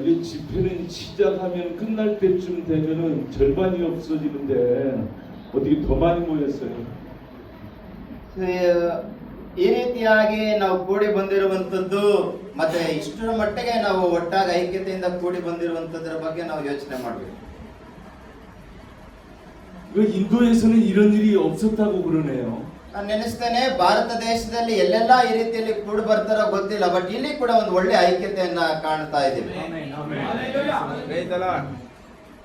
이 집회는 시작하면 끝날 때쯤 되면은 절반이 없어지는데 어떻게 더 많이 모였어요? ಈ ರೀತಿಯಾಗಿ ನಾವು ಕೂಡಿ ಬಂದಿರುವಂತದ್ದು ಮತ್ತೆ ಇಷ್ಟರ ಮಟ್ಟಿಗೆ ನಾವು ಒಟ್ಟಾಗಿ ಐಕ್ಯತೆಯಿಂದ ಕೂಡಿ ಬಂದಿರುವಂತದ್ರ ಬಗ್ಗೆ ನಾವು ಯೋಚನೆ ಮಾಡಬೇಕು. 인도에서는 이런 일이 없었다고 그러네요. ನಾನು ನೆನೆಸ್ತೇನೆ ಭಾರತ ದೇಶದಲ್ಲಿ ಎಲ್ಲೆಲ್ಲಾ ಈ ರೀತಿಯಲ್ಲಿ ಕೂಡಿ ಬರ್ತಾರೋ ಗೊತ್ತಿಲ್ಲ, ಬಟ್ ಇಲ್ಲಿ ಕೂಡ ಒಂದು ಒಳ್ಳೆ ಐಕ್ಯತೆಯನ್ನ ಕಾಣ್ತಾ ಇದ್ದೀವಿ.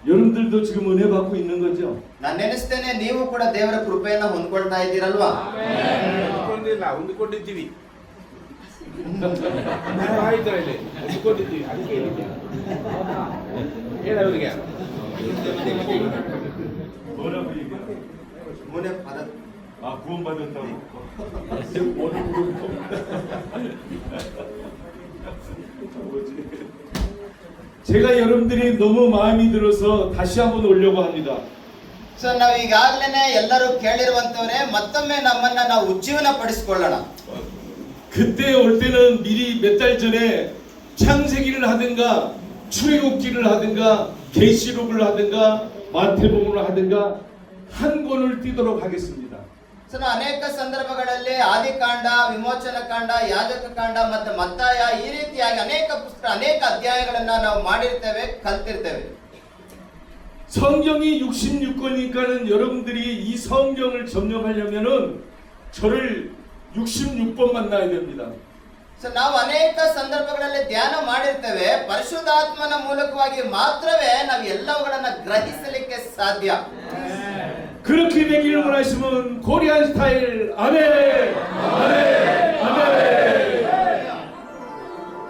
여러분들도 지금 은혜 받고 있는 거죠? ನಾನು ನೆನೆಸ್ತೇನೆ ನೀವು ಕೂಡ ದೇವರ ಕೃಪೆಯನ್ನ ಹೊಂದ್ಕೊಳ್ತಾ ಇದ್ದೀರಲ್ವಾ? ಹೊಂದಿಕೊಂಡಿದ್ದೀವಿ. ಹೊಂದಿಕೊಂಡಿದ್ದೀವಿ. ಅದಕ್ಕೆ ಹೇಳವರಿಗೆ 뭐라고 얘기해요? ಮುನೆ ಪದ 아 구원받았다고? 제가 여러분들이 너무 마음이 들어서 다시 한번 오려고 합니다. ಸೊ ನಾವು ಈಗಾಗಲೇ ಎಲ್ಲರೂ ಕೇಳಿರುವಂತವರೇ ಮತ್ತೊಮ್ಮೆ ನಮ್ಮನ್ನ ನಾವು ಉಜ್ಜೀವನ ಪಡಿಸಿಕೊಳ್ಳೋಣ. 그때 올 때는 미리 몇 달 전에 창세기를 하든가 출애굽기를 하든가 계시록을 하든가 마태복음을 하든가 한 권을 띄도록 하겠습니다. ಸೊ ನಾವು ಅನೇಕ ಸಂದರ್ಭಗಳಲ್ಲಿ ಆದಿಕಾಂಡ, ವಿಮೋಚನ ಕಾಂಡ, ಯಾಜಕ ಕಾಂಡ ಮತ್ತು ಮತ್ತಾಯ ಈ ರೀತಿಯಾಗಿ ಅನೇಕ ಪುಸ್ತಕ, ಅನೇಕ ಅಧ್ಯಾಯಗಳನ್ನ ನಾವು ಮಾಡಿರ್ತೇವೆ, ಕಲ್ತಿರ್ತೇವೆ. 성경이 66권이니까는 여러분들이 이 성경을 점령하려면은 저를 66번 만나야 됩니다. ಸೊ ನಾವು ಅನೇಕ ಸಂದರ್ಭಗಳಲ್ಲಿ ಧ್ಯಾನ ಮಾಡಿರ್ತೇವೆ. ಪರಿಶುದ್ಧಾತ್ಮನ ಮೂಲಕವಾಗಿ ಮಾತ್ರವೇ ನಾವು ಎಲ್ಲವುಗಳನ್ನ ಗ್ರಹಿಸಲಿಕ್ಕೆ ಸಾಧ್ಯ. 그렇게 되기를 원하시면 코리안 스타일 아멘 아멘 아멘.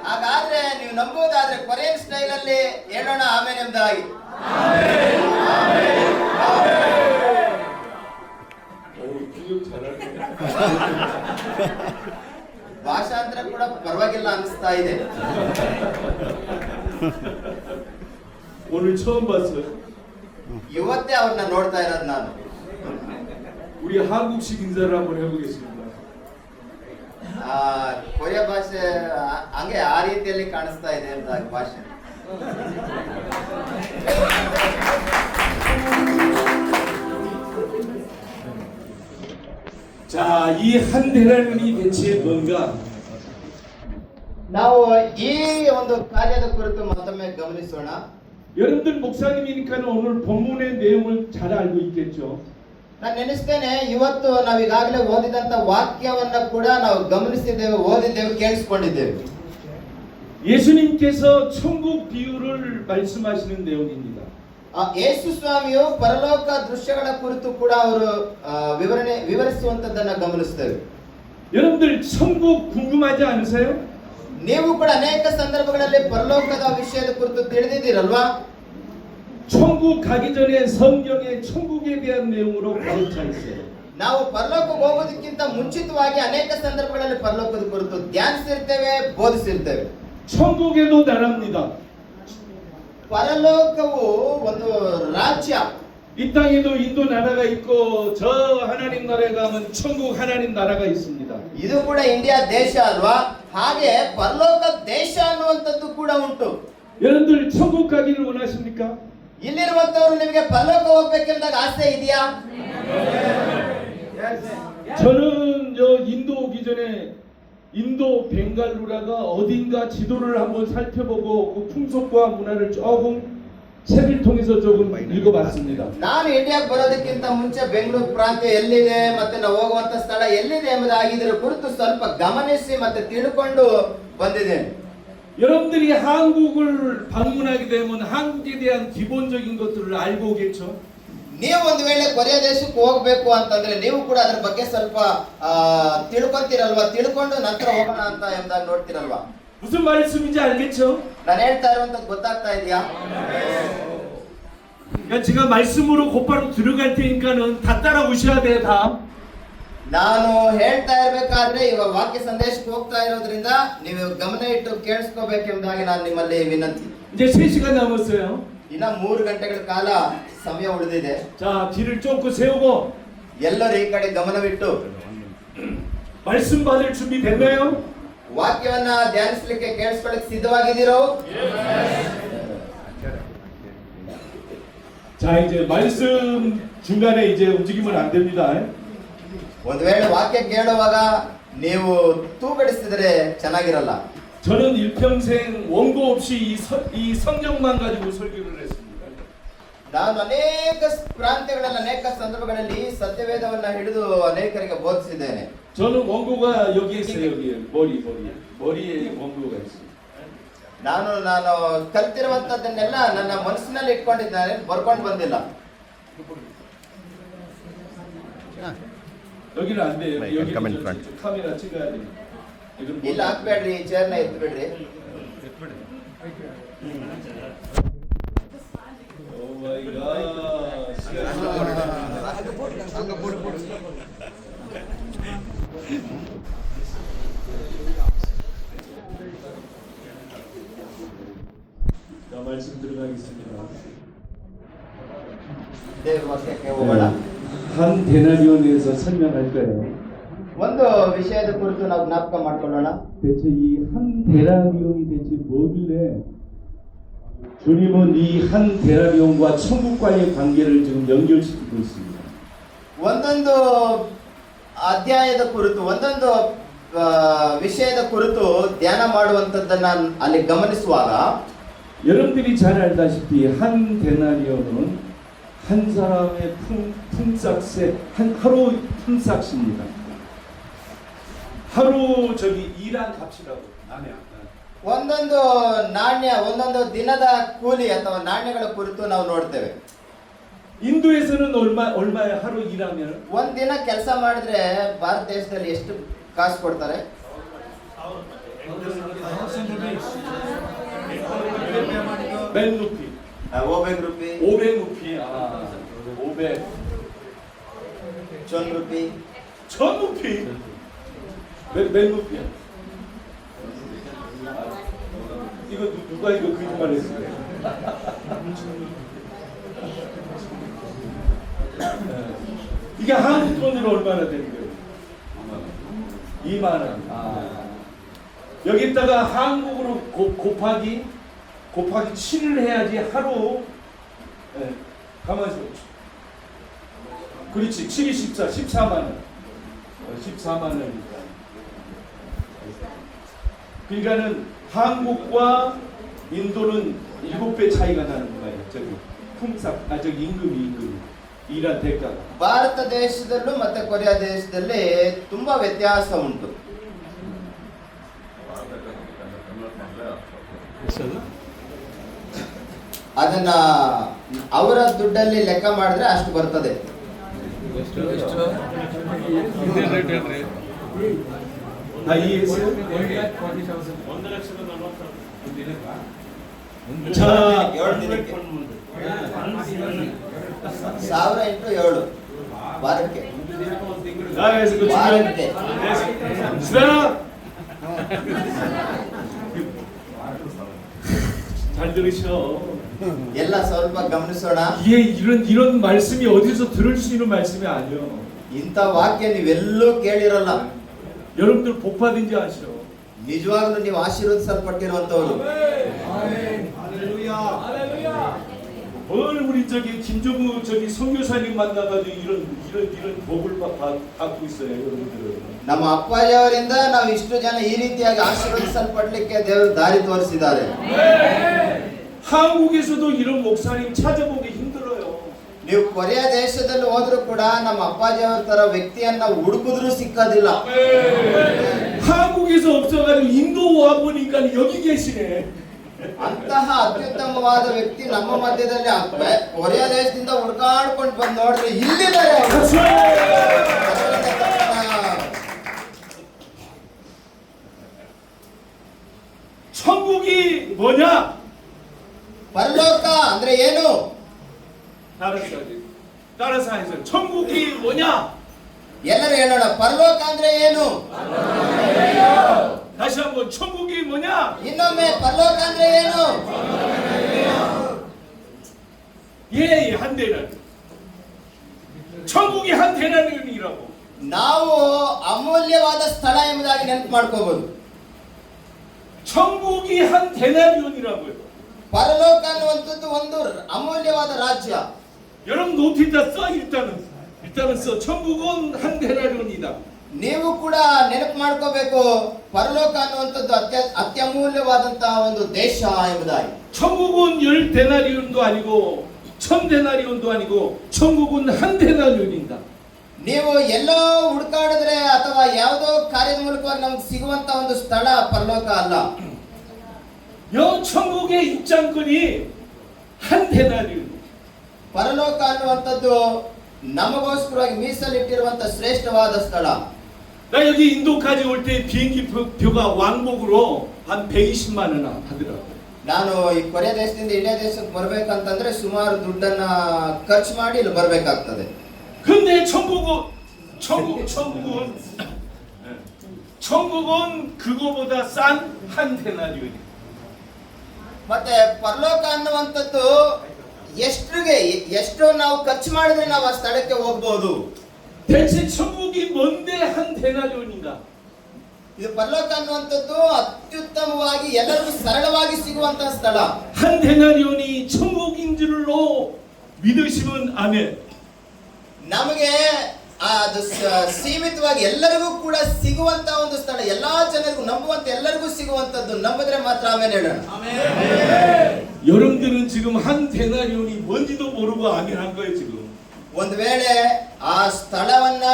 ಹಾಗಾದ್ರೆ ನೀವು ನಂಬುವುದಾದ್ರೆ ಕೊರಿಯನ್ ಸ್ಟೈಲ್ ಅಲ್ಲಿ ಹೇಳೋಣ ಆಮೇನ್ ಎಂಬುದಾಗಿ. ಭಾಷಾಂತರ ಕೂಡ ಪರವಾಗಿಲ್ಲ ಅನಿಸ್ತಾ ಇದೆ. 오늘 처음 봤어요. ಇವತ್ತೇ ಅವ್ರನ್ನ ನೋಡ್ತಾ ಇರೋದು ನಾನು. 우리 한국식 인사를 한번 해보겠습니다. ಕೊರಿಯಾ ಭಾಷೆ ಹಂಗೆ ಆ ರೀತಿಯಲ್ಲಿ ಕಾಣಿಸ್ತಾ ಇದೆ ಅಂತ ಭಾಷೆ. 자, 이 한 대라는이 대체 뭔가? ನಾವು ಈ ಒಂದು ಕಾರ್ಯದ ಕುರಿತು ಮತ್ತೊಮ್ಮೆ ಗಮನಿಸೋಣ. 여러분들 목사님이니까 오늘 본문의 내용을 잘 알고 있겠죠? ನಾನು ನೆನೆಸ್ತೇನೆ, ಇವತ್ತು ನಾವು ಈಗಾಗಲೇ ಓದಿದಂತ ವಾಕ್ಯವನ್ನ ಕೂಡ ನಾವು ಗಮನಿಸಿದ್ದೇವೆ, ಓದಿದ್ದೇವೆ, ಕೇಳಿಸಿಕೊಂಡಿದ್ದೇವೆ. 예수님께서 천국 비유를 말씀하시는 내용입니다. ಯೇಸು ಸ್ವಾಮಿಯು ಪರಲೋಕ ದೃಶ್ಯಗಳ ಕುರಿತು ಕೂಡ ಅವರು ವಿವರಿಸುವಂತದ್ದನ್ನ ಗಮನಿಸ್ತೇವೆ. 여러분들 천국 궁금하지 않으세요? ನೀವು ಕೂಡ ಅನೇಕ ಸಂದರ್ಭಗಳಲ್ಲಿ ಪರಲೋಕದ ವಿಷಯದ ಕುರಿತು ತಿಳಿದಿದ್ದೀರಲ್ವಾ? 천국 가기 전에 성경에 천국에 대한 내용으로 가득 차 있어요. ನಾವು ಪರಲೋಕಕ್ಕೆ ಹೋಗೋದಕ್ಕಿಂತ ಮುಂಚಿತವಾಗಿ ಅನೇಕ ಸಂದರ್ಭಗಳಲ್ಲಿ ಪರಲೋಕದ ಕುರಿತು ಧ್ಯಾನಿಸಿರ್ತೇವೆ, ಬೋಧಿಸಿರ್ತೇವೆ. 천국에도 나라입니다. ಪರಲೋಕವು ಒಂದು ರಾಜ್ಯ. 이 땅에도 인도 나라가 있고 저 하나님 나라에 가면 천국 하나님 나라가 있습니다. ಇದು ಕೂಡ ಇಂಡಿಯಾ ದೇಶ ಅಲ್ವಾ? ಹಾಗೆ ಪರಲೋಕ ದೇಶ ಅನ್ನುವಂಥದ್ದು ಕೂಡ ಉಂಟು. 여러분들 천국 가기를 원하십니까? ಇಲ್ಲಿರುವಂತವರು ನಿಮಗೆ ಪರಲೋಕ ಹೋಗ್ಬೇಕೆಂದಾಗ ಆಸೆ ಇದೆಯಾ? 저는 저 인도 오기 전에 인도 벵갈루라가 어딘가 지도를 한번 살펴보고 그 풍속과 문화를 조금 책을 통해서 조금 읽어봤습니다. ನಾನು ಇಂಡಿಯಾಕ್ಕೆ ಬರೋದಕ್ಕಿಂತ ಮುಂಚೆ ಬೆಂಗಳೂರು ಪ್ರಾಂತ್ಯ ಎಲ್ಲಿದೆ ಮತ್ತೆ ನಾವು ಹೋಗುವಂತ ಸ್ಥಳ ಎಲ್ಲಿದೆ ಎಂಬುದಾಗಿ ಇದರ ಕುರಿತು ಸ್ವಲ್ಪ ಗಮನಿಸಿ ಮತ್ತೆ ತಿಳ್ಕೊಂಡು ಬಂದಿದ್ದೇನೆ. 여러분들이 한국을 방문하게 되면 한국에 대한 기본적인 것들을 알고 오겠죠? ನೀವು ಒಂದು ವೇಳೆ ಕೊರಿಯಾ ದೇಶಕ್ಕೆ ಹೋಗ್ಬೇಕು ಅಂತಂದ್ರೆ ನೀವು ಕೂಡ ಅದ್ರ ಬಗ್ಗೆ ಸ್ವಲ್ಪ ತಿಳ್ಕೊಂತೀರಲ್ವಾ? ತಿಳ್ಕೊಂಡು ನಂತರ ಹೋಗೋಣ ಅಂತ ಎಂದಾಗ ನೋಡ್ತಿರಲ್ವಾ? 무슨 말씀인지 알겠죠? ನಾನು ಹೇಳ್ತಾ ಇರುವಂತದ್ದು ಗೊತ್ತಾಗ್ತಾ ಇದೆಯಾ? 그러니까 제가 말씀으로 곧바로 들어갈 테니까는 다 따라오셔야 돼요. 다. ನಾನು ಹೇಳ್ತಾ ಇರ್ಬೇಕಾದ್ರೆ ಇವಾಗ ವಾಕ್ಯ ಸಂದೇಶಕ್ಕೆ ಹೋಗ್ತಾ ಇರೋದ್ರಿಂದ ನೀವು ಗಮನ ಇಟ್ಟು ಕೇಳಿಸ್ಕೋಬೇಕೆಂಬುದಾಗಿ ನಾನು ನಿಮ್ಮಲ್ಲಿ ವಿನಂತಿ. 이제 3시간 남았어요. ಇನ್ನ 3 ಗಂಟೆಗಳ ಕಾಲ ಸಮಯ ಉಳಿದಿದೆ. 자, 뒤를 쫓고 세우고 ಎಲ್ಲರೂ ಈ ಕಡೆ ಗಮನವಿಟ್ಟು 말씀 받을 준비 됐나요? ವಾಕ್ಯವನ್ನ ಧ್ಯಾನಿಸಲಿಕ್ಕೆ ಕೇಳಿಸ್ಕೊಳ್ಳಿಕ್ಕೆ ಸಿದ್ಧವಾಗಿದ್ದೀರೋ? 자, 이제 말씀 중간에 이제 움직이면 안 됩니다. ಒಂದು ವೇಳೆ ವಾಕ್ಯ ಕೇಳುವಾಗ ನೀವು ತೂಗಡಿಸಿದ್ರೆ ಚೆನ್ನಾಗಿರಲ್ಲ. 저는 일평생 원고 없이 이 성경만 가지고 설교를 했습니다. ನಾನು ಅನೇಕ ಪ್ರಾಂತ್ಯಗಳಲ್ಲಿ ಅನೇಕ ಸಂದರ್ಭಗಳಲ್ಲಿ ಸತ್ಯವೇದವನ್ನ ಹಿಡಿದು ಅನೇಕರಿಗೆ ಬೋಧಿಸಿದ್ದೇನೆ. 저는 원고가 여기에 있어요. 여기에 머리에 원고가 있어요. ನಾನು ಕಲ್ತಿರುವಂತದ್ದನ್ನೆಲ್ಲ ನನ್ನ ಮನಸ್ಸಿನಲ್ಲಿ ಇಟ್ಕೊಂಡಿದ್ದೇನೆ, ಬರ್ಕೊಂಡು ಬಂದಿಲ್ಲ. 여기는 안 돼요. 여기 카메라 찍어야 돼. ಇಲ್ಲಿ ಹಾಕ್ಬೇಡ್ರಿ, ಚೇರ್ನ ಎತ್ಬಿಡ್ರಿ. 오 마이 갓. 자, 말씀 들어가겠습니다. ದೇವರ ವಾಕ್ಯಕ್ಕೆ ಹೋಗೋಣ. 한 데나리온에서 설명할 거예요. ಒಂದು ವಿಷಯದ ಕುರಿತು ನಾವು ಜ್ಞಾಪಕ ಮಾಡ್ಕೊಳ್ಳೋಣ. 대체 이 한 데나리온이 대체 뭐길래 주님은 이 한 데나리온과 천국과의 관계를 지금 연결시키고 있습니다. ಒಂದೊಂದು ಅಧ್ಯಾಯದ ಕುರಿತು, ಒಂದೊಂದು ವಿಷಯದ ಕುರಿತು ಧ್ಯಾನ ಮಾಡುವಂತದ್ದನ್ನ ಅಲ್ಲಿ ಗಮನಿಸುವಾಗ 여러분들이 잘 알다시피 한 데나리온은 한 사람의 품삯에 하루 품삯입니다. 하루 저기 일한 값이라고. ಒಂದೊಂದು ನಾಣ್ಯ, ಒಂದೊಂದು ದಿನದ ಕೂಲಿ ಅಥವಾ ನಾಣ್ಯಗಳ ಕುರಿತು ನಾವು ನೋಡ್ತೇವೆ. 인도에서는 얼마에 하루 일하면 ಒಂದ್ ದಿನ ಕೆಲಸ ಮಾಡಿದ್ರೆ ಭಾರತ ದೇಶದಲ್ಲಿ ಎಷ್ಟು ಕಾಸು ಕೊಡ್ತಾರೆ? 100 루피. 500 ರೂಪಾಯಿ, 500 루피. 아, 500. 1000 ರೂಪಾಯಿ. 1000 루피. 몇 루피야? 이거 누가 이거 거짓말했어요? 이게 한국 돈으로 얼마나 되는 거예요? 2만 원. 아. 여기다가 한국으로 곱하기 7을 해야지 하루. 네. 가만히 있어. 그렇지. 7이 14만 원. 14만 원이니까. 그러니까는 한국과 인도는 7배 차이가 나는 거예요. 저기 저기 임금이 일한 대가가. ಭಾರತ ದೇಶದಲ್ಲೂ ಮತ್ತೆ ಕೊರಿಯಾ ದೇಶದಲ್ಲಿ ತುಂಬಾ ವ್ಯತ್ಯಾಸ ಉಂಟು. ಅದನ್ನ ಅವರ ದುಡ್ಡಲ್ಲಿ ಲೆಕ್ಕ ಮಾಡಿದ್ರೆ ಅಷ್ಟು ಬರ್ತದೆ. 자, 7 ದಿನಕ್ಕೆ 1000 ಇಂಟು 7 ವಾರಕ್ಕೆ. 나라에서 그 ವಾರಕ್ಕೆ 수배나 잘 들으셔. ಎಲ್ಲ ಸ್ವಲ್ಪ ಗಮನಿಸೋಣ. 이게 이런 말씀이 어디서 들을 수 있는 말씀이 아니요. ಇಂಥ ವಾಕ್ಯ ನೀವೆಲ್ಲೂ ಕೇಳಿರಲ್ಲ. 여러분들 복 받은지 아시죠? ನಿಜವಾಗ್ಲೂ ನೀವು ಆಶೀರ್ವದಿಸಲ್ಪಟ್ಟಿರುವಂತವರು. 오늘 우리 저기 김종우 저기 선교사님 만나가지고 이런 복을 받고 있어요, 여러분들은. ನಮ್ಮ ಅಪ್ಪಾಜಿಯವರಿಂದ ನಾವು ಇಷ್ಟು ಜನ ಈ ರೀತಿಯಾಗಿ ಆಶೀರ್ವದಿಸಲ್ಪಡ್ಲಿಕ್ಕೆ ದೇವರು ದಾರಿ ತೋರಿಸಿದ್ದಾರೆ. 한국에서도 이런 목사님 찾아보기 힘들어요. ನೀವು ಕೊರಿಯಾ ದೇಶದಲ್ಲಿ ಹೋದ್ರೂ ಕೂಡ ನಮ್ಮ ಅಪ್ಪಾಜಿಯವರ ತರ ವ್ಯಕ್ತಿಯನ್ನ ಹುಡುಕಿದ್ರೂ ಸಿಕ್ಕೋದಿಲ್ಲ. 한국에서 없어가지고 인도 와 보니까 여기 계시네. ಅಂತಹ ಅತ್ಯುತ್ತಮವಾದ ವ್ಯಕ್ತಿ ನಮ್ಮ ಮಧ್ಯದಲ್ಲಿ ಕೊರಿಯಾ ದೇಶದಿಂದ ಹುಡುಕಾಡ್ಕೊಂಡು ಬಂದು ನೋಡ್ರಿ ಇಲ್ಲಿದ್ದಾರೆ ಅವರು. 천국이 뭐냐? ಪರಲೋಕ ಅಂದ್ರೆ ಏನು? 따라서 해서 천국이 뭐냐? ಎಲ್ಲರೂ ಹೇಳೋಣ, ಪರಲೋಕ ಅಂದ್ರೆ ಏನು? 다시 한번 천국이 뭐냐? ಇನ್ನೊಮ್ಮೆ ಪರಲೋಕ ಅಂದ್ರೆ ಏನು? 예, 한 대는 천국이 한 대나리온이라고. ನಾವು ಅಮೂಲ್ಯವಾದ ಸ್ಥಳ ಎಂಬುದಾಗಿ ನೆನಪು ಮಾಡ್ಕೋಬಹುದು. 천국이 한 대나리온이라고요. ಪರಲೋಕ ಅನ್ನುವಂಥದ್ದು ಒಂದು ಅಮೂಲ್ಯವಾದ ರಾಜ್ಯ. 여러분 노트에다 써. 일단은 써. 천국은 한 데나리온이다. ನೀವು ಕೂಡ ನೆನಪು ಮಾಡ್ಕೋಬೇಕು, ಪರಲೋಕ ಅನ್ನುವಂಥದ್ದು ಅತ್ಯಮೂಲ್ಯವಾದಂತಹ ಒಂದು ದೇಶ ಎಂಬುದಾಗಿ. 천국은 10데나리온도 아니고 1000데나리온도 아니고 천국은 한 데나리온이다. ನೀವು ಎಲ್ಲೋ ಹುಡುಕಾಡಿದ್ರೆ ಅಥವಾ ಯಾವುದೋ ಕಾರ್ಯದ ಮೂಲಕವಾಗಿ ನಮ್ಗೆ ಸಿಗುವಂತ ಒಂದು ಸ್ಥಳ ಪರಲೋಕ ಅಲ್ಲ. 여 천국의 입장권이 한 데나리온. ಪರಲೋಕ ಅನ್ನುವಂಥದ್ದು ನಮಗೋಸ್ಕರವಾಗಿ ಮೀಸಲಿಟ್ಟಿರುವಂತ ಶ್ರೇಷ್ಠವಾದ ಸ್ಥಳ. 나 여기 인도까지 올 때 비행기 표가 왕복으로 한 120만 원 하더라고. ನಾನು ಈ ಕೊರಿಯಾ ದೇಶದಿಂದ ಇಂಡಿಯಾ ದೇಶಕ್ಕೆ ಬರ್ಬೇಕಂತಂದ್ರೆ ಸುಮಾರು ದುಡ್ಡನ್ನ ಖರ್ಚು ಮಾಡಿ ಇಲ್ಲಿ ಬರ್ಬೇಕಾಗ್ತದೆ. 근데 천국은 그거보다 싼 한 데나리온이. ಮತ್ತೆ ಪರಲೋಕ ಅನ್ನುವಂಥದ್ದು ಎಷ್ಟು ನಾವು ಖರ್ಚು ಮಾಡಿದ್ರೆ ನಾವು ಆ ಸ್ಥಳಕ್ಕೆ ಹೋಗ್ಬೋದು. 대체 천국이 뭔데 한 데나리온인가? ಇದು ಪರಲೋಕ ಅನ್ನುವಂಥದ್ದು ಅತ್ಯುತ್ತಮವಾಗಿ ಎಲ್ಲರಿಗೂ ಸರಳವಾಗಿ ಸಿಗುವಂತಹ ಸ್ಥಳ. 한 데나리온이 천국인 줄로 믿으시면 아멘. ನಮಗೆ ಅದು ಸೀಮಿತವಾಗಿ ಎಲ್ಲರಿಗೂ ಕೂಡ ಸಿಗುವಂತ ಒಂದು ಸ್ಥಳ, ಎಲ್ಲಾ ಜನರಿಗೂ ನಂಬುವಂತ ಎಲ್ಲರಿಗೂ ಸಿಗುವಂತದ್ದು. ನಂಬಿದ್ರೆ ಮಾತ್ರ ಆಮೇಲೆ ಹೇಳೋಣ. 여러분들은 지금 한 데나리온이 뭔지도 모르고 아멘 한 거예요 지금. ಒಂದು ವೇಳೆ ಆ ಸ್ಥಳವನ್ನ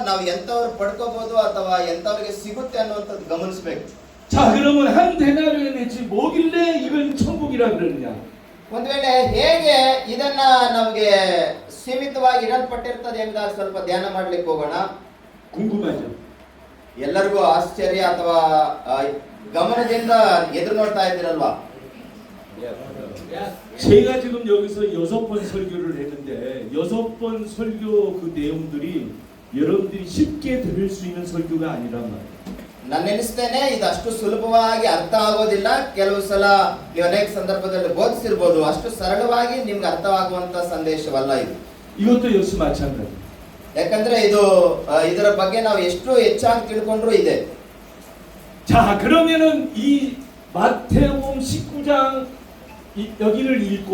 ನಾವು ಎಂತವ್ರು ಪಡ್ಕೋಬಹುದು ಅಥವಾ ಎಂತವ್ರಿಗೆ ಸಿಗುತ್ತೆ ಅನ್ನುವಂಥದ್ದು ಗಮನಿಸಬೇಕು. 자 그러면 한 데나리온이 지금 뭐길래 이걸 천국이라 그러느냐? ಒಂದು ವೇಳೆ ಹೇಗೆ ಇದನ್ನ ನಮಗೆ ಸೀಮಿತವಾಗಿ ಇಡಲ್ಪಟ್ಟಿರ್ತದೆ ಎಂಬುದಾಗಿ ಸ್ವಲ್ಪ ಧ್ಯಾನ ಮಾಡ್ಲಿಕ್ಕೆ ಹೋಗೋಣ. 궁금하죠? ಎಲ್ಲರಿಗೂ ಆಶ್ಚರ್ಯ ಅಥವಾ ಗಮನದಿಂದ ಎದುರು ನೋಡ್ತಾ ಇದ್ದೀರಲ್ವಾ? 제가 지금 여기서 6번 설교를 했는데 6번 설교 그 내용들이 여러분들이 쉽게 들을 수 있는 설교가 아니란 말이에요. ನಾನು ನೆನೆಸ್ತೇನೆ ಇದು ಅಷ್ಟು ಸುಲಭವಾಗಿ ಅರ್ಥ ಆಗೋದಿಲ್ಲ. ಕೆಲವು ಸಲ ನೀವು ಅನೇಕ ಸಂದರ್ಭದಲ್ಲಿ ಬೋಧಿಸಿರ್ಬೋದು, ಅಷ್ಟು ಸರಳವಾಗಿ ನಿಮ್ಗೆ ಅರ್ಥವಾಗುವಂತ ಸಂದೇಶವಲ್ಲ ಇದು. 이것도 역시 마찬가지. ಯಾಕಂದ್ರೆ ಇದು ಇದರ ಬಗ್ಗೆ ನಾವು ಎಷ್ಟು ಹೆಚ್ಚಾಗಿ ತಿಳ್ಕೊಂಡ್ರು ಇದೆ. 자 그러면은 이 마태복음 19장 여기를 읽고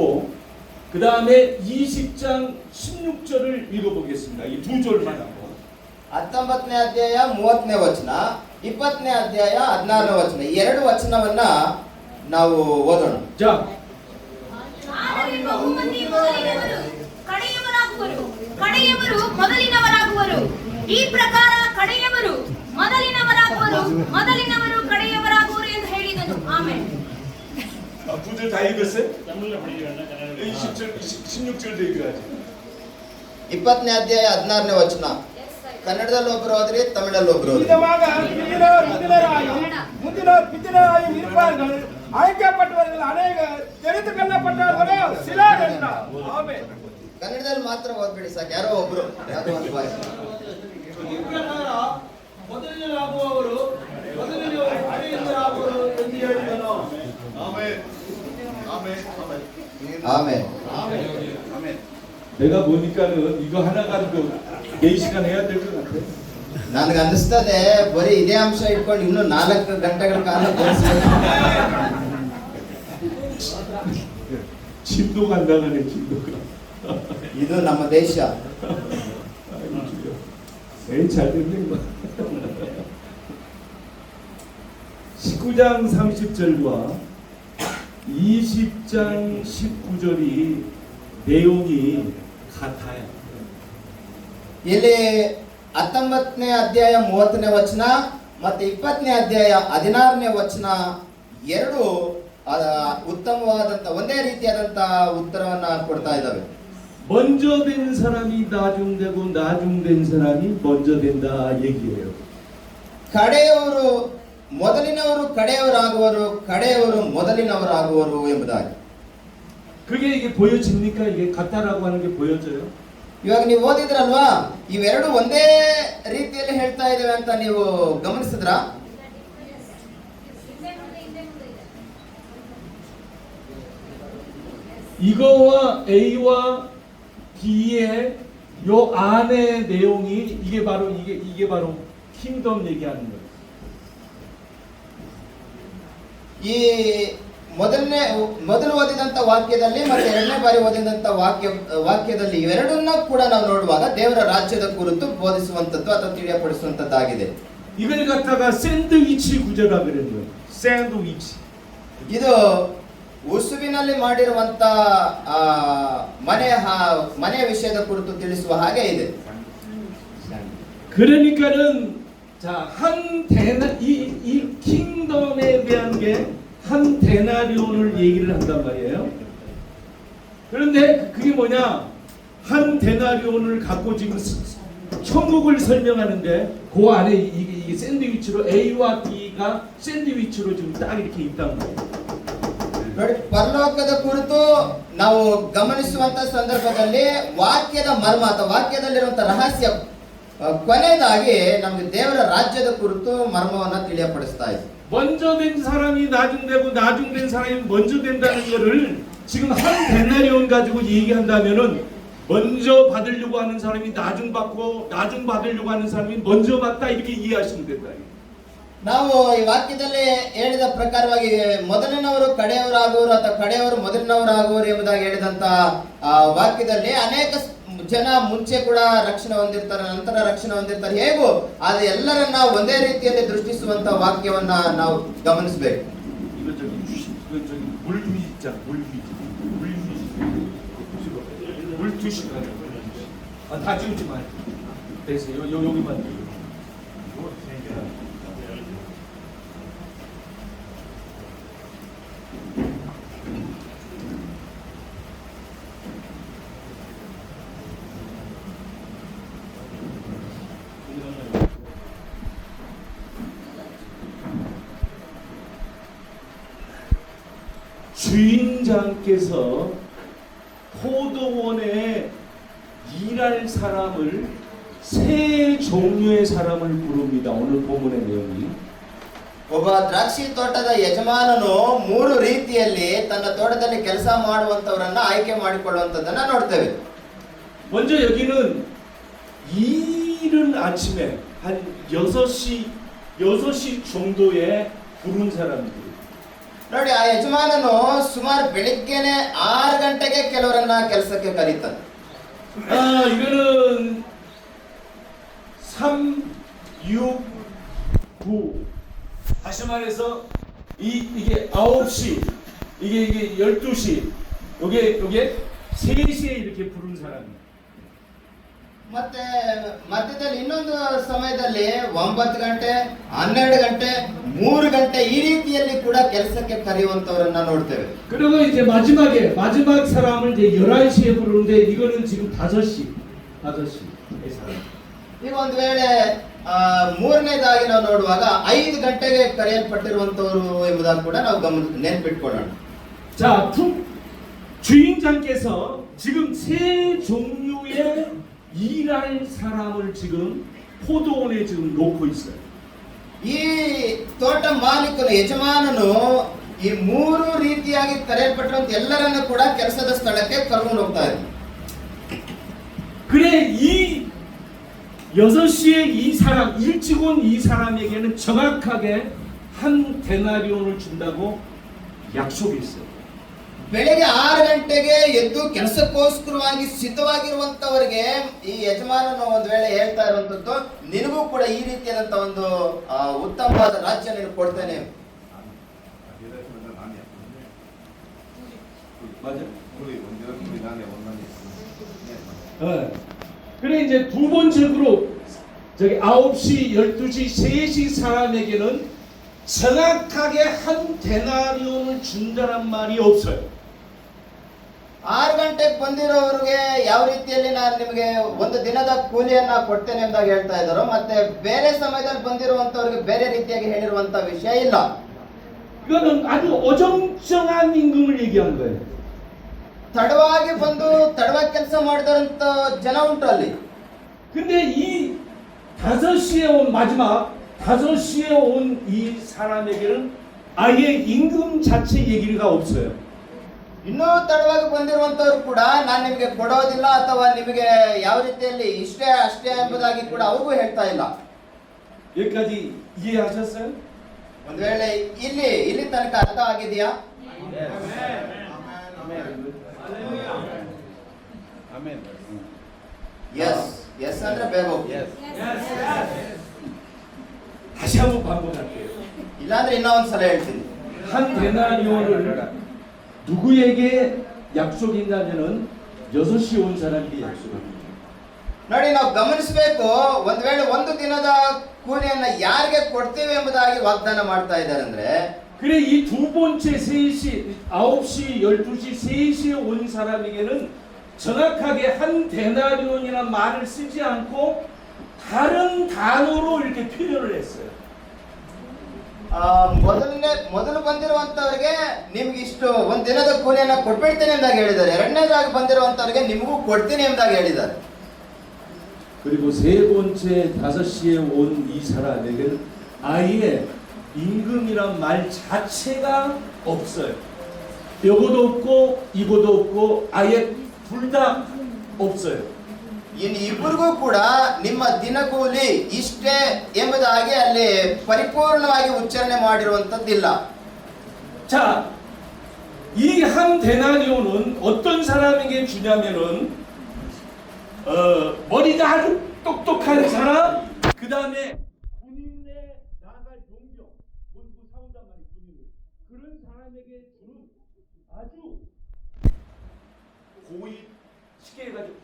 그 다음에 20장 16절을 읽어보겠습니다. 이 두 절만 하고. 19ನೇ ಅಧ್ಯಾಯ 30ನೇ ವಚನ, 20ನೇ ಅಧ್ಯಾಯ 16ನೇ ವಚನ, ಈ ಎರಡು ವಚನವನ್ನ ನಾವು ಓದೋಣ. 자 ಆದರೆ ಬಹುಮಂದಿ ಮೊದಲಿನವರು ಕಡೆಯವರಾಗುವರು, ಕಡೆಯವರು ಮೊದಲಿನವರಾಗುವರು. ಈ ಪ್ರಕಾರ ಕಡೆಯವರು ಮೊದಲಿನವರಾಗುವರು, ಮೊದಲಿನವರು ಕಡೆಯವರಾಗುವರು ಎಂದು ಹೇಳಿದನು. ಆಮೆನ್. 두 절 다 읽었어요? 16절도 읽어야지. 20ನೇ ಅಧ್ಯಾಯ 16ನೇ ವಚನ ಕನ್ನಡದಲ್ಲಿ ಒಬ್ರು ಹೋದ್ರಿ, ತಮಿಳಲ್ಲಿ ಒಬ್ರು ಹೋದ್ರಿ. விதமாக முந்தினராயும் இருப்பார்கள். அழைக்கப்பட்டவர்கள் அநேகர், தெரிந்து கொள்ளப்பட்டவர்களோ சிலர் என்றார். ஆமென். ಕನ್ನಡದಲ್ಲಿ ಮಾತ್ರ ಓದ್ಬೇಡಿ ಸಾಕು, ಯಾರೋ ಒಬ್ರು ಯಾವ್ದೋ ಒಂದು ಭಾಷೆ. ಈ ಪ್ರಕಾರ ಮೊದಲಿನರಾಗುವವರು ಕಡೆಯವರಾಗುವರು ಎಂದು ಹೇಳಿದನು. ಆಮೇಲೆ 내가 보니까는 이거 하나 가지고 4시간 해야 될 것 같아. ನನಗೆ ಅನಿಸ್ತದೆ ಬರೀ ಇದೇ ಅಂಶ ಇಟ್ಕೊಂಡು ಇನ್ನೂ 4 ಗಂಟೆಗಳ ಕಾಲ ಬೋಧಿಸ್ಬೇಕು. 진도가 안 나가네 진도가. ಇದು ನಮ್ಮ ದೇಶ. 에이 잘 됐네 이거. 19장 30절과 20장 19절이 내용이 같아요. ಇಲ್ಲಿ 19ನೇ ಅಧ್ಯಾಯ 30ನೇ ವಚನ ಮತ್ತೆ 20ನೇ ಅಧ್ಯಾಯ 16ನೇ ವಚನ ಎರಡು ಉತ್ತಮವಾದಂತ ಒಂದೇ ರೀತಿಯಾದಂತ ಉತ್ತರವನ್ನ ಕೊಡ್ತಾ ಇದ್ದಾವೆ. 먼저 된 사람이 나중되고 나중된 사람이 먼저 된다 얘기해요. ಕಡೆಯವರು ಮೊದಲಿನವರು ಕಡೆಯವರಾಗುವರು, ಕಡೆಯವರು ಮೊದಲಿನವರಾಗುವರು ಎಂಬುದಾಗಿ. 그게 이게 보여집니까? 이게 같다라고 하는 게 보여져요? ಇವಾಗ ನೀವು ಓದಿದ್ರಲ್ವಾ, ಇವೆರಡು ಒಂದೇ ರೀತಿಯಲ್ಲಿ ಹೇಳ್ತಾ ಇದ್ದೇವೆ ಅಂತ ನೀವು ಗಮನಿಸಿದ್ರಾ? 이거와 A와 B의 요 안의 내용이 이게 바로 킹덤 얘기하는 거예요. ಈ ಮೊದಲು ಓದಿದಂತ ವಾಕ್ಯದಲ್ಲಿ ಮತ್ತೆ ಎರಡನೇ ಬಾರಿ ಓದಿದಂತ ವಾಕ್ಯದಲ್ಲಿ ಇವೆರಡನ್ನ ಕೂಡ ನಾವು ನೋಡುವಾಗ ದೇವರ ರಾಜ್ಯದ ಕುರಿತು ಬೋಧಿಸುವಂತದ್ದು ಅಥವಾ ತಿಳಿಯಪಡಿಸುವಂತದ್ದಾಗಿದೆ. 이걸 갖다가 샌드위치 구조라 그러는 거예요. 샌드위치. ಇದು ಉಸುಬಿನಲ್ಲಿ ಮಾಡಿರುವಂತ ಮನೆಯ ವಿಷಯದ ಕುರಿತು ತಿಳಿಸುವ ಹಾಗೆ ಇದೆ. 그러니까는 자, 이 킹덤에 대한 게 한 데나리온을 얘기를 한단 말이에요. 그런데 그게 뭐냐? 한 데나리온을 갖고 지금 천국을 설명하는데 그 안에 이게 샌드위치로 A와 B가 샌드위치로 지금 딱 이렇게 있단 거예요. ನೋಡಿ, ಪರಲೋಕದ ಕುರಿತು ನಾವು ಗಮನಿಸುವಂತ ಸಂದರ್ಭದಲ್ಲಿ ವಾಕ್ಯದ ಮರ್ಮ ಅಥವಾ ವಾಕ್ಯದಲ್ಲಿರುವಂತ ರಹಸ್ಯ ಕೊನೆಯದಾಗಿ ನಮಗೆ ದೇವರ ರಾಜ್ಯದ ಕುರಿತು ಮರ್ಮವನ್ನ ತಿಳಿಯಪಡಿಸ್ತಾ ಇದೆ. 먼저 된 사람이 나중되고 나중된 사람이 먼저 된다는 거를 지금 한 데나리온 가지고 얘기한다면은 먼저 받으려고 하는 사람이 나중 받고 나중 받으려고 하는 사람이 먼저 받다 이렇게 이해하시면 된다. ನಾವು ಈ ವಾಕ್ಯದಲ್ಲಿ ಹೇಳಿದ ಪ್ರಕಾರವಾಗಿ ಮೊದಲಿನವರು ಕಡೆಯವರಾಗುವರು ಅಥವಾ ಕಡೆಯವರು ಮೊದಲಿನವರಾಗುವರು ಎಂಬುದಾಗಿ ಹೇಳಿದಂತ ವಾಕ್ಯದಲ್ಲಿ ಅನೇಕ ಜನ ಮುಂಚೆ ಕೂಡ ರಕ್ಷಣೆ ಹೊಂದಿರ್ತಾರೆ, ನಂತರ ರಕ್ಷಣೆ ಹೊಂದಿರ್ತಾರೆ. ಹೇಗೂ ಅದು ಎಲ್ಲರನ್ನ ಒಂದೇ ರೀತಿಯಲ್ಲಿ ದೃಷ್ಟಿಸುವಂತ ವಾಕ್ಯವನ್ನ ನಾವು ಗಮನಿಸಬೇಕು. 이거 저기 물휘 있잖아, 물휘. 물투시. 다 지우지 마. 됐어, 여기만. 주인장께서 포도원에 일할 사람을 세 종류의 사람을 부릅니다. 오늘 본문의 내용이. ಒಬ್ಬ ದ್ರಾಕ್ಷಿ ತೋಟದ ಯಜಮಾನನು 3 ರೀತಿಯಲ್ಲಿ ತನ್ನ ತೋಟದಲ್ಲಿ ಕೆಲಸ ಮಾಡುವಂತವರನ್ನ ಆಯ್ಕೆ ಮಾಡಿಕೊಳ್ಳುವಂತದನ್ನ ನೋಡ್ತೇವೆ. 먼저 여기는 이른 아침에 한 6시 정도에 부른 사람들. ನೋಡಿ, ಆ ಯಜಮಾನನು ಸುಮಾರು ಬೆಳಿಗ್ಗೆನೆ 6 ಗಂಟೆಗೆ ಕೆಲವರನ್ನ ಕೆಲಸಕ್ಕೆ ಕರೀತಾನೆ. 이거는 3, 6, 9. 다시 말해서 이게 9시, 이게 12시, 요게 3시에 이렇게 부른 사람이에요. ಮತ್ತೆ ಮಧ್ಯದಲ್ಲಿ ಇನ್ನೊಂದು ಸಮಯದಲ್ಲಿ 9 ಗಂಟೆ, 12 ಗಂಟೆ, 3 ಗಂಟೆ ಈ ರೀತಿಯಲ್ಲಿ ಕೂಡ ಕೆಲಸಕ್ಕೆ ಕರೆಯುವಂತವರನ್ನ ನೋಡ್ತೇವೆ. 그리고 이제 마지막 사람을 이제 11시에 부르는데 이거는 지금 5시 이 사람. ಈಗ ಒಂದು ವೇಳೆ ಮೂರನೇದಾಗಿ ನಾವು ನೋಡುವಾಗ 5 ಗಂಟೆಗೆ ಕರೆಯಲ್ಪಟ್ಟಿರುವಂತವರು ಎಂಬುದಾಗಿ ಕೂಡ ನಾವು ನೆನಪಿಟ್ಕೊಳ್ಳೋಣ. 자, 주인장께서 지금 세 종류의 일할 사람을 지금 포도원에 지금 놓고 있어요. ಈ ತೋಟ ಮಾಲೀಕನು ಯಜಮಾನನು ಈ 3 ರೀತಿಯಾಗಿ ಕರೆಯಲ್ಪಟ್ಟಿರುವಂತ ಎಲ್ಲರನ್ನ ಕೂಡ ಕೆಲಸದ ಸ್ಥಳಕ್ಕೆ ಕರ್ಕೊಂಡು ಹೋಗ್ತಾ ಇದ್ದಾನೆ. 그래, 이 6시에 이 사람, 일찍 온 이 사람에게는 정확하게 한 데나리온을 준다고 약속이 있어요. ಬೆಳಿಗ್ಗೆ 6 ಗಂಟೆಗೆ ಎದ್ದು ಕೆಲಸಕ್ಕೋಸ್ಕರವಾಗಿ ಸಿದ್ಧವಾಗಿರುವಂತವರಿಗೆ ಈ ಯಜಮಾನನು ಒಂದು ವೇಳೆ ಹೇಳ್ತಾ ಇರುವಂತದ್ದು, ನಿನಗೂ ಕೂಡ ಈ ರೀತಿಯಾದಂತ ಒಂದು ಉತ್ತಮವಾದ ರಾಜ್ಯ ನೀನು ಕೊಡ್ತೇನೆ. 맞아? 그래, 이제 두 번째로 저기 9시, 12시, 3시 사람에게는 정확하게 한 데나리온을 준다는 말이 없어요. 6 ಗಂಟೆಗೆ ಬಂದಿರೋರಿಗೆ ಯಾವ ರೀತಿಯಲ್ಲಿ ನಾನು ನಿಮಗೆ ಒಂದು ದಿನದ ಕೂಲಿಯನ್ನ ಕೊಡ್ತೇನೆ ಎಂದಾಗ ಹೇಳ್ತಾ ಇದ್ದಾರೋ, ಮತ್ತೆ ಬೇರೆ ಸಮಯದಲ್ಲಿ ಬಂದಿರುವಂತವರಿಗೆ ಬೇರೆ ರೀತಿಯಾಗಿ ಹೇಳಿರುವಂತ ವಿಷಯ ಇಲ್ಲ. 이거는 아주 어정쩡한 임금을 얘기한 거예요. ತಡವಾಗಿ ಬಂದು ತಡವಾಗಿ ಕೆಲಸ ಮಾಡಿದಂತ ಜನ ಉಂಟು ಅಲ್ಲಿ. 근데 이 5시에 온 마지막 5시에 온 이 사람에게는 아예 임금 자체 얘기가 없어요. ಇನ್ನೂ ತಡವಾಗಿ ಬಂದಿರುವಂತವ್ರು ಕೂಡ ನಾನು ನಿಮಗೆ ಕೊಡೋದಿಲ್ಲ ಅಥವಾ ನಿಮಗೆ ಯಾವ ರೀತಿಯಲ್ಲಿ ಇಷ್ಟೇ ಅಷ್ಟೇ ಎಂಬುದಾಗಿ ಕೂಡ ಅವ್ರಿಗೂ ಹೇಳ್ತಾ ಇಲ್ಲ. 여기까지 이해하셨어요? ಒಂದು ವೇಳೆ ಇಲ್ಲಿ ತನಕ ಅರ್ಥ ಆಗಿದೆಯಾ? ಎಸ್ ಎಸ್ ಅಂದ್ರೆ ಬೇಗ ಹೋಗಿ, 다시 한번 반복할게요. ಇಲ್ಲಾಂದ್ರೆ ಇನ್ನೂ ಒಂದ್ಸಲ ಹೇಳ್ತೀನಿ. 한 데나리온을 누구에게 약속했냐면은 6시 온 사람에게 약속합니다. ನೋಡಿ, ನಾವು ಗಮನಿಸಬೇಕು, ಒಂದ್ ವೇಳೆ ಒಂದು ದಿನದ ಕೂಲಿಯನ್ನ ಯಾರಿಗೆ ಕೊಡ್ತೀವಿ ಎಂಬುದಾಗಿ ವಾಗ್ದಾನ ಮಾಡ್ತಾ ಇದ್ದಾರೆ ಅಂದ್ರೆ, 그래 이 두 번째 3시, 9시, 12시, 3시에 온 사람에게는 정확하게 한 데나리온이라는 말을 쓰지 않고 다른 단어로 이렇게 표현을 했어요. ಮೊದಲು ಬಂದಿರುವಂತವರಿಗೆ ನಿಮ್ಗೆ ಇಷ್ಟು ಒಂದ್ ದಿನದ ಕೂಲಿಯನ್ನ ಕೊಟ್ಬಿಡ್ತೇನೆ ಎಂದಾಗ ಹೇಳಿದ್ದಾರೆ. ಎರಡನೇದಾಗಿ ಬಂದಿರುವಂತವರಿಗೆ ನಿಮಗೂ ಕೊಡ್ತೀನಿ ಎಂದಾಗ ಹೇಳಿದ್ದಾರೆ. 그리고 세 번째 5시에 온 이 사람에게는 아예 임금이란 말 자체가 없어요. 요거도 없고 이거도 없고 아예 둘 다 없어요. ಇನ್ನು ಇಬ್ಬರಿಗೂ ಕೂಡ ನಿಮ್ಮ ದಿನಗೂಲಿ ಇಷ್ಟೇ ಎಂಬುದಾಗಿ ಅಲ್ಲಿ ಪರಿಪೂರ್ಣವಾಗಿ ಉಚ್ಚಾರಣೆ ಮಾಡಿರುವಂತದ್ದಿಲ್ಲ. 자, 이 한 데나리온은 어떤 사람에게 주냐면은 머리가 아주 똑똑한 사람, 그 다음에 군인에 나갈 용병, 원수 사온단 말이에요. 군인을. 그런 사람에게 주는 아주 고위, 쉽게 해가지고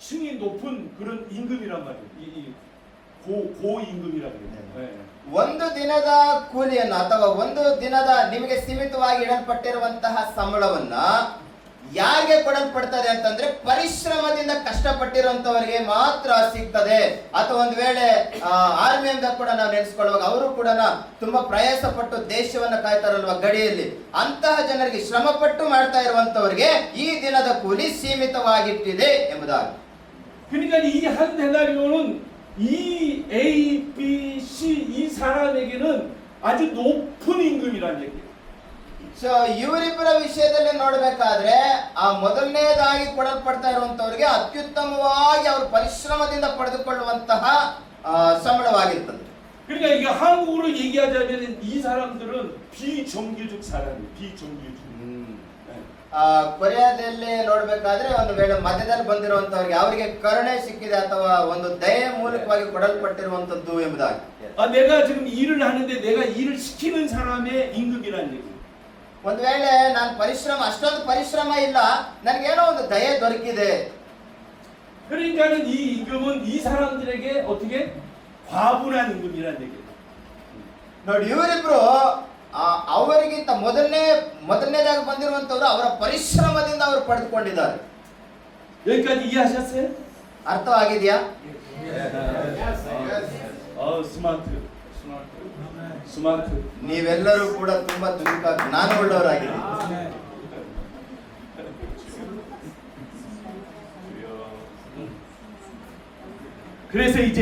층이 높은 그런 임금이란 말이에요. 고임금이라고 해요. 네. ಒಂದು ದಿನದ ಕೂಲಿಯನ್ನು ಅಥವಾ ಒಂದು ದಿನದ ನಿಮಗೆ ಸೀಮಿತವಾಗಿ ಇಡಲ್ಪಟ್ಟಿರುವಂತಹ ಸಂಬಳವನ್ನ ಯಾರಿಗೆ ಕೊಡಲ್ಪಡ್ತದೆ ಅಂತಂದ್ರೆ ಪರಿಶ್ರಮದಿಂದ ಕಷ್ಟಪಟ್ಟಿರುವಂತವರಿಗೆ ಮಾತ್ರ ಸಿಗ್ತದೆ. ಅಥವಾ ಒಂದು ವೇಳೆ ಆರ್ಮಿಯಿಂದ ಕೂಡ ನಾವು ನೆನೆಸ್ಕೊಳ್ಳುವಾಗ ಅವರು ಕೂಡ ತುಂಬಾ ಪ್ರಯಾಸ ಪಟ್ಟು ದೇಶವನ್ನ ಕಾಯ್ತಾರಲ್ವಾ ಗಡಿಯಲ್ಲಿ, ಅಂತಹ ಜನರಿಗೆ ಶ್ರಮ ಪಟ್ಟು ಮಾಡ್ತಾ ಇರುವಂತವರಿಗೆ ಈ ದಿನದ ಕೂಲಿ ಸೀಮಿತವಾಗಿಟ್ಟಿದೆ ಎಂಬುದಾಗಿ. 그러니까 이 한 데나리온은 이 A, B, C 이 사람에게는 아주 높은 임금이라는 얘기예요. ಸೊ ಇವರಿಬ್ಬರ ವಿಷಯದಲ್ಲಿ ನೋಡಬೇಕಾದ್ರೆ ಆ ಮೊದಲನೇದಾಗಿ ಕೊಡಲ್ಪಡ್ತಾ ಇರುವಂತವರಿಗೆ ಅತ್ಯುತ್ತಮವಾಗಿ ಅವರು ಪರಿಶ್ರಮದಿಂದ ಪಡೆದುಕೊಳ್ಳುವಂತಹ ಸಂಬಳವಾಗಿರ್ತದೆ. 그러니까 이게 한국으로 얘기하자면 이 사람들은 비정규직 사람이에요. 비정규직. ಕೊರಿಯಾದಲ್ಲಿ ನೋಡ್ಬೇಕಾದ್ರೆ ಒಂದು ವೇಳೆ ಮಧ್ಯದಲ್ಲಿ ಬಂದಿರುವಂತವ್ರಿಗೆ ಅವರಿಗೆ ಕರುಣೆ ಸಿಕ್ಕಿದೆ ಅಥವಾ ಒಂದು ದಯೆ ಮೂಲಕವಾಗಿ ಕೊಡಲ್ಪಟ್ಟಿರುವಂತದ್ದು ಎಂಬುದಾಗಿ. 내가 지금 일을 하는데 내가 일을 시키는 사람의 임금이라는 얘기예요. ಒಂದು ವೇಳೆ ನಾನು ಅಷ್ಟೊಂದು ಪರಿಶ್ರಮ ಇಲ್ಲ, ನನಗೇನೋ ಒಂದು ದಯೆ ದೊರಕಿದೆ. 그러니까는 이 임금은 이 사람들에게 어떻게 과분한 임금이라는 얘기예요. ನೋಡಿ, ಇವರಿಬ್ರು ಅವರಿಗಿಂತ ಮೊದಲನೇದಾಗಿ ಬಂದಿರುವಂತವರು ಅವರ ಪರಿಶ್ರಮದಿಂದ ಅವರು ಪಡೆದುಕೊಂಡಿದ್ದಾರೆ. 여기까지 이해하셨어요? ಅರ್ಥವಾಗಿದೆಯಾ? 스마트. ನೀವೆಲ್ಲರೂ ಕೂಡ ತುಂಬಾ ಚುರುಕ ಜ್ಞಾನವುಳ್ಳವರಾಗಿದ್ದೀರಿ. 그래서 이제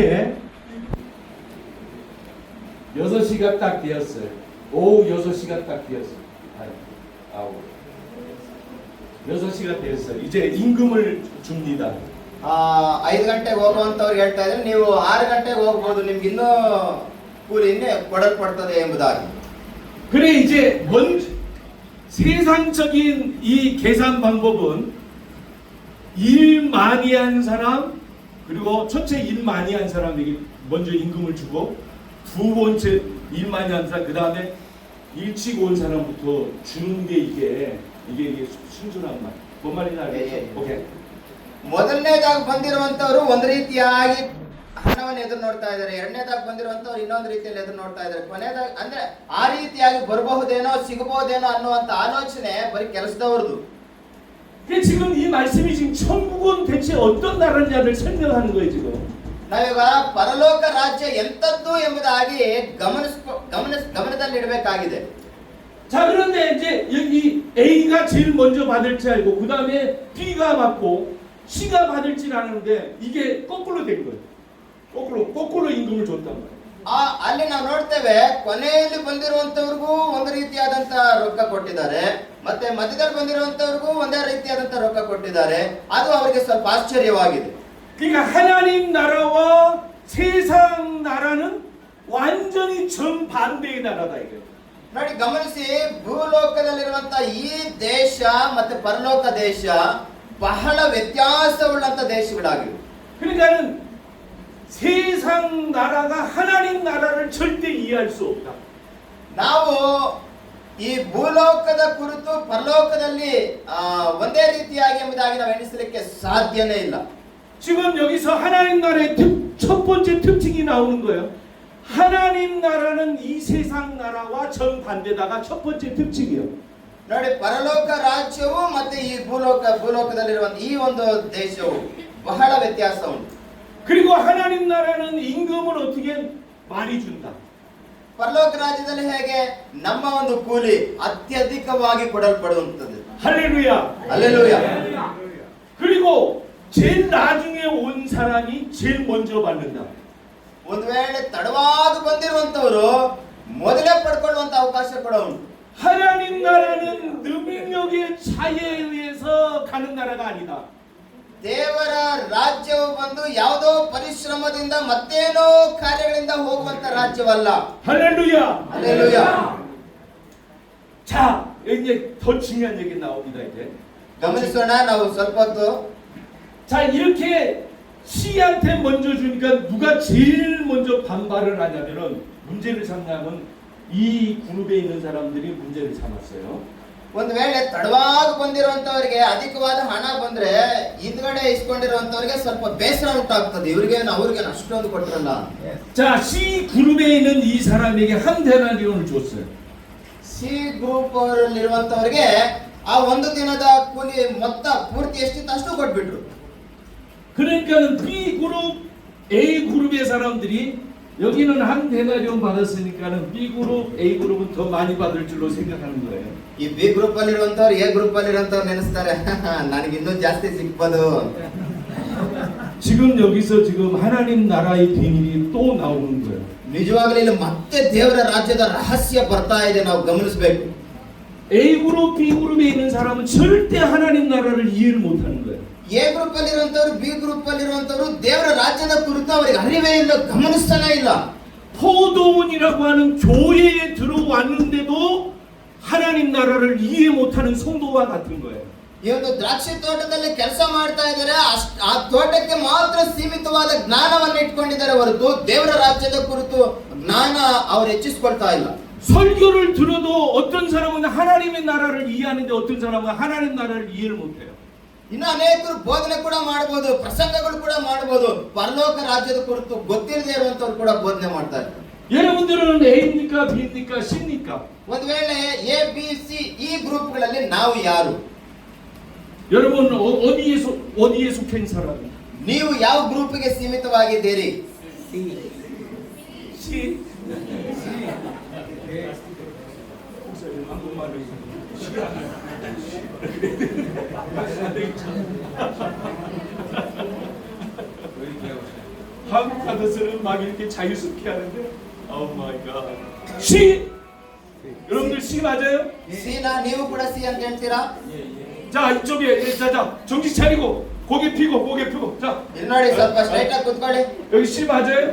6시가 딱 되었어요. 오후 6시가 딱 되었어요. 아홉. 6시가 되었어요. 이제 임금을 줍니다. 5 ಗಂಟೆಗೆ ಹೋಗುವಂತವ್ರಿಗೆ ಹೇಳ್ತಾ ಇದ್ರೆ ನೀವು 6 ಗಂಟೆಗೆ ಹೋಗ್ಬೋದು, ನಿಮ್ಗೆ ಇನ್ನೂ ಕೂಲಿ ಕೊಡಲ್ಪಡ್ತದೆ ಎಂಬುದಾಗಿ. 그래 이제 세상적인 이 계산 방법은 일 많이 한 사람, 그리고 첫째 일 많이 한 사람에게 먼저 임금을 주고, 두 번째 일 많이 한 사람, 그 다음에 일찍 온 사람부터 주는 게 이게 순전한 말. 뭔 말인지 알겠죠? 오케이. ಮೊದಲನೇದಾಗಿ ಬಂದಿರುವಂತವರು ಒಂದು ರೀತಿಯಾಗಿ ಹಣವನ್ನು ಎದುರು ನೋಡ್ತಾ ಇದ್ದಾರೆ, ಎರಡನೇದಾಗಿ ಬಂದಿರುವಂತವ್ರು ಇನ್ನೊಂದು ರೀತಿಯಲ್ಲಿ ಎದುರು ನೋಡ್ತಾ ಇದ್ದಾರೆ, ಕೊನೆಯದಾಗಿ ಅಂದ್ರೆ ಆ ರೀತಿಯಾಗಿ ಬರಬಹುದೇನೋ ಸಿಗಬಹುದೇನೋ ಅನ್ನುವಂತ ಆಲೋಚನೆ ಬರೀ ಕೆಲಸದವ್ರದ್ದು. 지금 이 말씀이 지금 천국은 대체 어떤 나라냐를 설명하는 거예요 지금. ನಾವೀಗ ಪರಲೋಕ ರಾಜ್ಯ ಎಂತದ್ದು ಎಂಬುದಾಗಿ ಗಮನದಲ್ಲಿ ಇಡಬೇಕಾಗಿದೆ. 자, 그런데 이제 여기 A가 제일 먼저 받을 줄 알고 그 다음에 B가 받고 C가 받을 줄 아는데 이게 거꾸로 된 거예요. 거꾸로 임금을 줬단 말이에요. ಅಲ್ಲಿ ನಾವು ನೋಡ್ತೇವೆ, ಕೊನೆಯಲ್ಲಿ ಬಂದಿರುವಂತವ್ರಿಗೂ ಒಂದು ರೀತಿಯಾದಂತ ರೊಕ್ಕ ಕೊಟ್ಟಿದ್ದಾರೆ, ಮತ್ತೆ ಮಧ್ಯದಲ್ಲಿ ಬಂದಿರುವಂತವ್ರಿಗೂ ಒಂದೇ ರೀತಿಯಾದಂತ ರೊಕ್ಕ ಕೊಟ್ಟಿದ್ದಾರೆ. ಅದು ಅವರಿಗೆ ಸ್ವಲ್ಪ ಆಶ್ಚರ್ಯವಾಗಿದೆ. 그러니까 하나님 나라와 세상 나라는 완전히 정반대의 나라다 이거예요. ನೋಡಿ, ಗಮನಿಸಿ, ಭೂಲೋಕದಲ್ಲಿರುವ ಇರುವಂತ ಈ ದೇಶ ಮತ್ತೆ ಪರಲೋಕ ದೇಶ ಬಹಳ ವ್ಯತ್ಯಾಸವುಳ್ಳಂತ ದೇಶಗಳಾಗಿವೆ. 그러니까는 세상 나라가 하나님 나라를 절대 이해할 수 없다. ನಾವು ಈ ಭೂಲೋಕದ ಕುರಿತು ಪರಲೋಕದಲ್ಲಿ ಒಂದೇ ರೀತಿಯಾಗಿ ಎಂಬುದಾಗಿ ನಾವು ಎಣಿಸಲಿಕ್ಕೆ ಸಾಧ್ಯನೇ ಇಲ್ಲ. 지금 여기서 하나님 나라의 첫 번째 특징이 나오는 거예요. 하나님 나라는 이 세상 나라와 정반대다가 첫 번째 특징이에요. ನೋಡಿ, ಪರಲೋಕ ರಾಜ್ಯವು ಮತ್ತೆ ಈ ಭೂಲೋಕದಲ್ಲಿರುವಂತ ಈ ಒಂದು ದೇಶವು ಬಹಳ ವ್ಯತ್ಯಾಸ ಉಂಟು. 그리고 하나님 나라는 임금을 어떻게 많이 준다. ಪರಲೋಕ ರಾಜ್ಯದಲ್ಲಿ ಹೇಗೆ ನಮ್ಮ ಒಂದು ಕೂಲಿ ಅತ್ಯಧಿಕವಾಗಿ ಕೊಡಲ್ಪಡುವಂತದ್ದು. 할렐루야. ಹಲ್ಲೆಲೂಯಾ. 그리고 제일 나중에 온 사람이 제일 먼저 받는다. ಒಂದು ವೇಳೆ ತಡವಾಗಿ ಬಂದಿರುವಂತವರು ಮೊದಲೇ ಪಡ್ಕೊಳ್ಳುವಂತ ಅವಕಾಶ ಕೂಡ ಉಂಟು. 하나님 나라는 능력의 차이에 의해서 가는 나라가 아니다. ದೇವರ ರಾಜ್ಯವು ಬಂದು ಯಾವುದೋ ಪರಿಶ್ರಮದಿಂದ ಮತ್ತೇನೋ ಕಾರ್ಯಗಳಿಂದ ಹೋಗುವಂತ ರಾಜ್ಯವಲ್ಲ. 할렐루야. ಹಲ್ಲೆಲೂಯಾ. 자, 이제 더 중요한 얘기 나옵니다. 이제. ಗಮನಿಸೋಣ ನಾವು ಸ್ವಲ್ಪ ಹೊತ್ತು. 자, 이렇게 시한테 먼저 주니까 누가 제일 먼저 반발을 하냐면은 문제를 삼냐면 이 그룹에 있는 사람들이 문제를 삼았어요. ಒಂದು ವೇಳೆ ತಡವಾಗಿ ಬಂದಿರುವಂತವರಿಗೆ ಅಧಿಕವಾದ ಹಣ ಬಂದ್ರೆ ಹಿಂದ್ಗಡೆ ಇಸ್ಕೊಂಡಿರುವಂತವರಿಗೆ ಸ್ವಲ್ಪ ಬೇಸರ ಉಂಟಾಗ್ತದೆ. ಅವ್ರಿಗೆ ಅಷ್ಟೊಂದು ಕೊಟ್ಟಿರಲ್ಲ. 자, C 그룹에 있는 이 사람에게 한 데나리온을 줬어요. ಸಿ ಗ್ರೂಪ್ ಅವರಲ್ಲಿರುವಂತವರಿಗೆ ಆ ಒಂದು ದಿನದ ಕೂಲಿ ಮೊತ್ತ ಪೂರ್ತಿ ಎಷ್ಟಿತ್ತು ಅಷ್ಟು ಕೊಟ್ಬಿಟ್ರು. 그러니까는 B 그룹, A 그룹의 사람들이 여기는 한 데나리온 받았으니까는 B 그룹, A 그룹은 더 많이 받을 줄로 생각하는 거예요. ಈ ಬಿ ಗ್ರೂಪ್ ಅಲ್ಲಿ ಇರುವಂತವ್ರು ಎ ಗ್ರೂಪ್ ಅಲ್ಲಿ ಇರುವಂತವ್ರು ನೆನೆಸ್ತಾರೆ, ನನಗೆ ಇನ್ನೂ ಜಾಸ್ತಿ ಸಿಕ್ಬೋದು. 지금 여기서 지금 하나님 나라의 비밀이 또 나오는 거예요. ನಿಜವಾಗ್ಲೂ ಇಲ್ಲಿ ಮತ್ತೆ ದೇವರ ರಾಜ್ಯದ ರಹಸ್ಯ ಬರ್ತಾ ಇದೆ, ನಾವು ಗಮನಿಸಬೇಕು. A 그룹, B 그룹에 있는 사람은 절대 하나님 나라를 이해를 못하는 거예요. ಎ ಗ್ರೂಪ್ ಅಲ್ಲಿ ಇರುವಂತವ್ರು ಬಿ ಗ್ರೂಪ್ ಅಲ್ಲಿ ಇರುವಂತವ್ರು ದೇವರ ರಾಜ್ಯದ ಕುರಿತು ಅವರಿಗೆ ಅರಿವೇ ಇಲ್ಲ, ಗಮನಿಸ್ತಾನೆ ಇಲ್ಲ. 포도원이라고 하는 교회에 들어왔는데도 하나님 나라를 이해 못하는 성도와 같은 거예요. ಈ ಒಂದು ದ್ರಾಕ್ಷಿ ತೋಟದಲ್ಲಿ ಕೆಲಸ ಮಾಡ್ತಾ ಇದ್ದಾರೆ, ಆ ತೋಟಕ್ಕೆ ಮಾತ್ರ ಸೀಮಿತವಾದ ಜ್ಞಾನವನ್ನು ಇಟ್ಕೊಂಡಿದ್ದಾರೆ ಹೊರತು ದೇವರ ರಾಜ್ಯದ ಕುರಿತು ಜ್ಞಾನ ಅವರು ಹೆಚ್ಚಿಸ್ಕೊಳ್ತಾ ಇಲ್ಲ. 설교를 들어도 어떤 사람은 하나님의 나라를 이해하는데 어떤 사람은 하나님 나라를 이해를 못해요. ಇನ್ನು ಅನೇಕರು ಬೋಧನೆ ಕೂಡ ಮಾಡಬಹುದು, ಪ್ರಸಂಗಗಳು ಕೂಡ ಮಾಡಬಹುದು, ಪರಲೋಕ ರಾಜ್ಯದ ಕುರಿತು ಗೊತ್ತಿಲ್ಲದೆ ಇರುವಂತವ್ರು ಕೂಡ ಬೋಧನೆ ಮಾಡ್ತಾರೆ. 여러분들은 A입니까, B입니까, C입니까? ಒಂದು ವೇಳೆ ಎ ಬಿ ಸಿ ಈ ಗ್ರೂಪ್ಗಳಲ್ಲಿ ನಾವು ಯಾರು? 여러분 어디에 속한 사람? ನೀವು ಯಾವ ಗ್ರೂಪ್ಗೆ ಸೀಮಿತವಾಗಿದ್ದೀರಿ? C. 한국말로 한국 가서는 막 이렇게 자유스럽게 하는데, 오 마이 갓. C. 여러분들 C 맞아요? ಸಿ ನಾ? ನೀವು ಕೂಡ ಸಿ ಅಂತ ಹೇಳ್ತೀರಾ? 자, 이쪽에 자 정신 차리고 고개 펴고 자 ಇಲ್ಲಿ ನೋಡಿ, ಸ್ವಲ್ಪ ಸ್ಟ್ರೈಟ್ ಆಗಿ ಕೂತ್ಕೊಳ್ಳಿ. 여기 C 맞아요?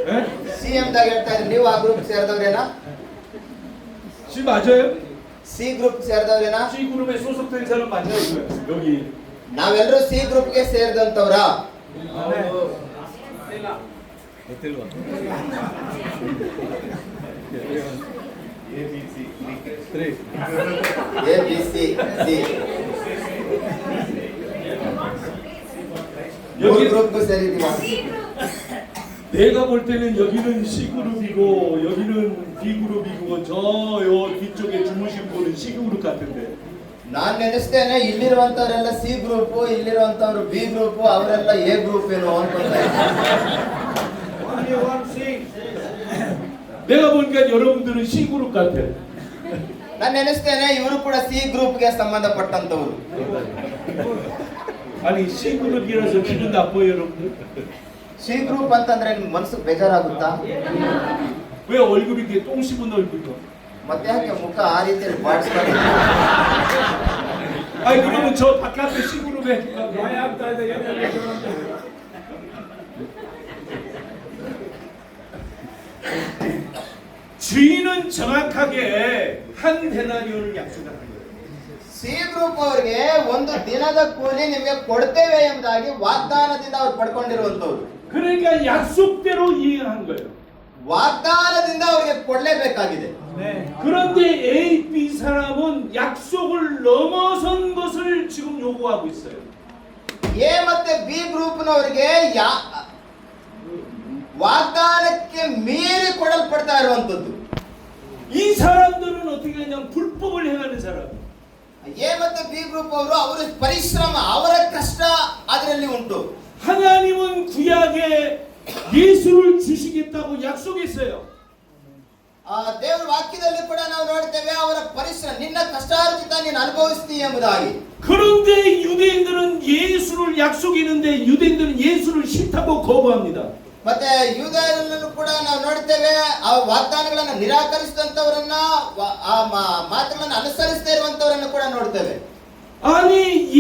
예? ಸಿ ಎಂದಾಗ ಹೇಳ್ತಾ ಇದ್ರಿ, ನೀವು ಆ ಗ್ರೂಪ್ ಸೇರಿದವ್ರೇನಾ? C 맞아요? ಸಿ ಗ್ರೂಪ್ ಸೇರಿದವ್ರೇನಾ? C 그룹에 소속된 사람 맞아요? 이거요. 여기 ನಾವೆಲ್ಲರೂ ಸಿ ಗ್ರೂಪ್ಗೆ ಸೇರಿದಂತವ್ರ? ಎ ಬಿ ಸಿ ಸಿ 여기 ಗ್ರೂಪ್ಗೂ ಸೇರಿದೀವ. 내가 볼 때는 여기는 C 그룹이고 여기는 B 그룹이고 저 뒤쪽에 주무신 분은 C 그룹 같은데. ನಾನ್ ನೆನೆಸ್ತೇನೆ ಇಲ್ಲಿರುವಂತವರೆಲ್ಲ ಸಿ ಗ್ರೂಪ್, ಇಲ್ಲಿರುವಂತವ್ರು ಬಿ ಗ್ರೂಪ್, ಅವರೆಲ್ಲ ಎ ಗ್ರೂಪ್ ಏನೋ ಅನ್ಕೊಂತ 내가 보니까 여러분들은 C 그룹 같아. ನಾನು ನೆನೆಸ್ತೇನೆ ಇವರು ಕೂಡ ಸಿ ಗ್ರೂಪ್ಗೆ ಸಂಬಂಧಪಟ್ಟಂತವ್ರು. 아니 C 그룹이라서 기분 나빠요 여러분들? ಸಿ ಗ್ರೂಪ್ ಅಂತಂದ್ರೆ ನಿಮ್ ಮನಸ್ಸಿಗೆ ಬೇಜಾರಾಗುತ್ತಾ? 왜 얼굴이 이렇게 똥 씹은 얼굴이야? ಮತ್ತೆ ಯಾಕೆ ಮುಖ ಆ ರೀತಿಯಲ್ಲಿ ಬಾಡಿಸ್ಕೊಂಡು? 아니 그러면 저 바깥에 C 그룹에 주인은 정확하게 한 데나리온을 약속하는 거예요. ಸಿ ಗ್ರೂಪ್ ಅವರಿಗೆ ಒಂದು ದಿನದ ಕೂಲಿ ನಿಮಗೆ ಕೊಡ್ತೇವೆ ಎಂಬುದಾಗಿ ವಾಗ್ದಾನದಿಂದ ಅವ್ರು ಪಡ್ಕೊಂಡಿರುವಂತವ್ರು. 그러니까 약속대로 이행한 거예요. ವಾಗ್ದಾನದಿಂದ ಅವ್ರಿಗೆ ಕೊಡ್ಲೇಬೇಕಾಗಿದೆ. 그런데 A, B 사람은 약속을 넘어선 것을 지금 요구하고 있어요. ಎ ಮತ್ತೆ ಬಿ ಗ್ರೂಪ್ನವರಿಗೆ ವಾಗ್ದಾನಕ್ಕೆ ಮೀರಿ ಕೊಡಲ್ಪಡ್ತಾ ಇರುವಂತದ್ದು. 이 사람들은 어떻게 하냐면 불법을 행하는 사람. ಎ ಮತ್ತು ಬಿ ಗ್ರೂಪ್ ಅವರು ಅವರ ಪರಿಶ್ರಮ ಅವರ ಕಷ್ಟ ಅದರಲ್ಲಿ ಉಂಟು. 하나님은 구약에 예수를 주시겠다고 약속했어요. ದೇವರ ವಾಕ್ಯದಲ್ಲಿ ಕೂಡ ನಾವು ನೋಡ್ತೇವೆ ಅವರ ಪರಿಶ್ರಮ ನಿನ್ನ ಕಷ್ಟಾರ್ಜಿತ ನೀನು ಅನುಭವಿಸ್ತೀಯ ಎಂಬುದಾಗಿ. 그런데 유대인들은 예수를 약속했는데 유대인들은 예수를 싫다고 거부합니다. ಮತ್ತೆ ಯೂದಯರಲ್ಲೂ ಕೂಡ ನಾವು ನೋಡ್ತೇವೆ ಆ ವಾಗ್ದಾನಗಳನ್ನು ನಿರಾಕರಿಸಿದಂತವರನ್ನ ಆ ಮಾತುಗಳನ್ನು ಅನುಸರಿಸದೇ ಇರುವಂತವರನ್ನು ಕೂಡ ನೋಡ್ತೇವೆ. 아니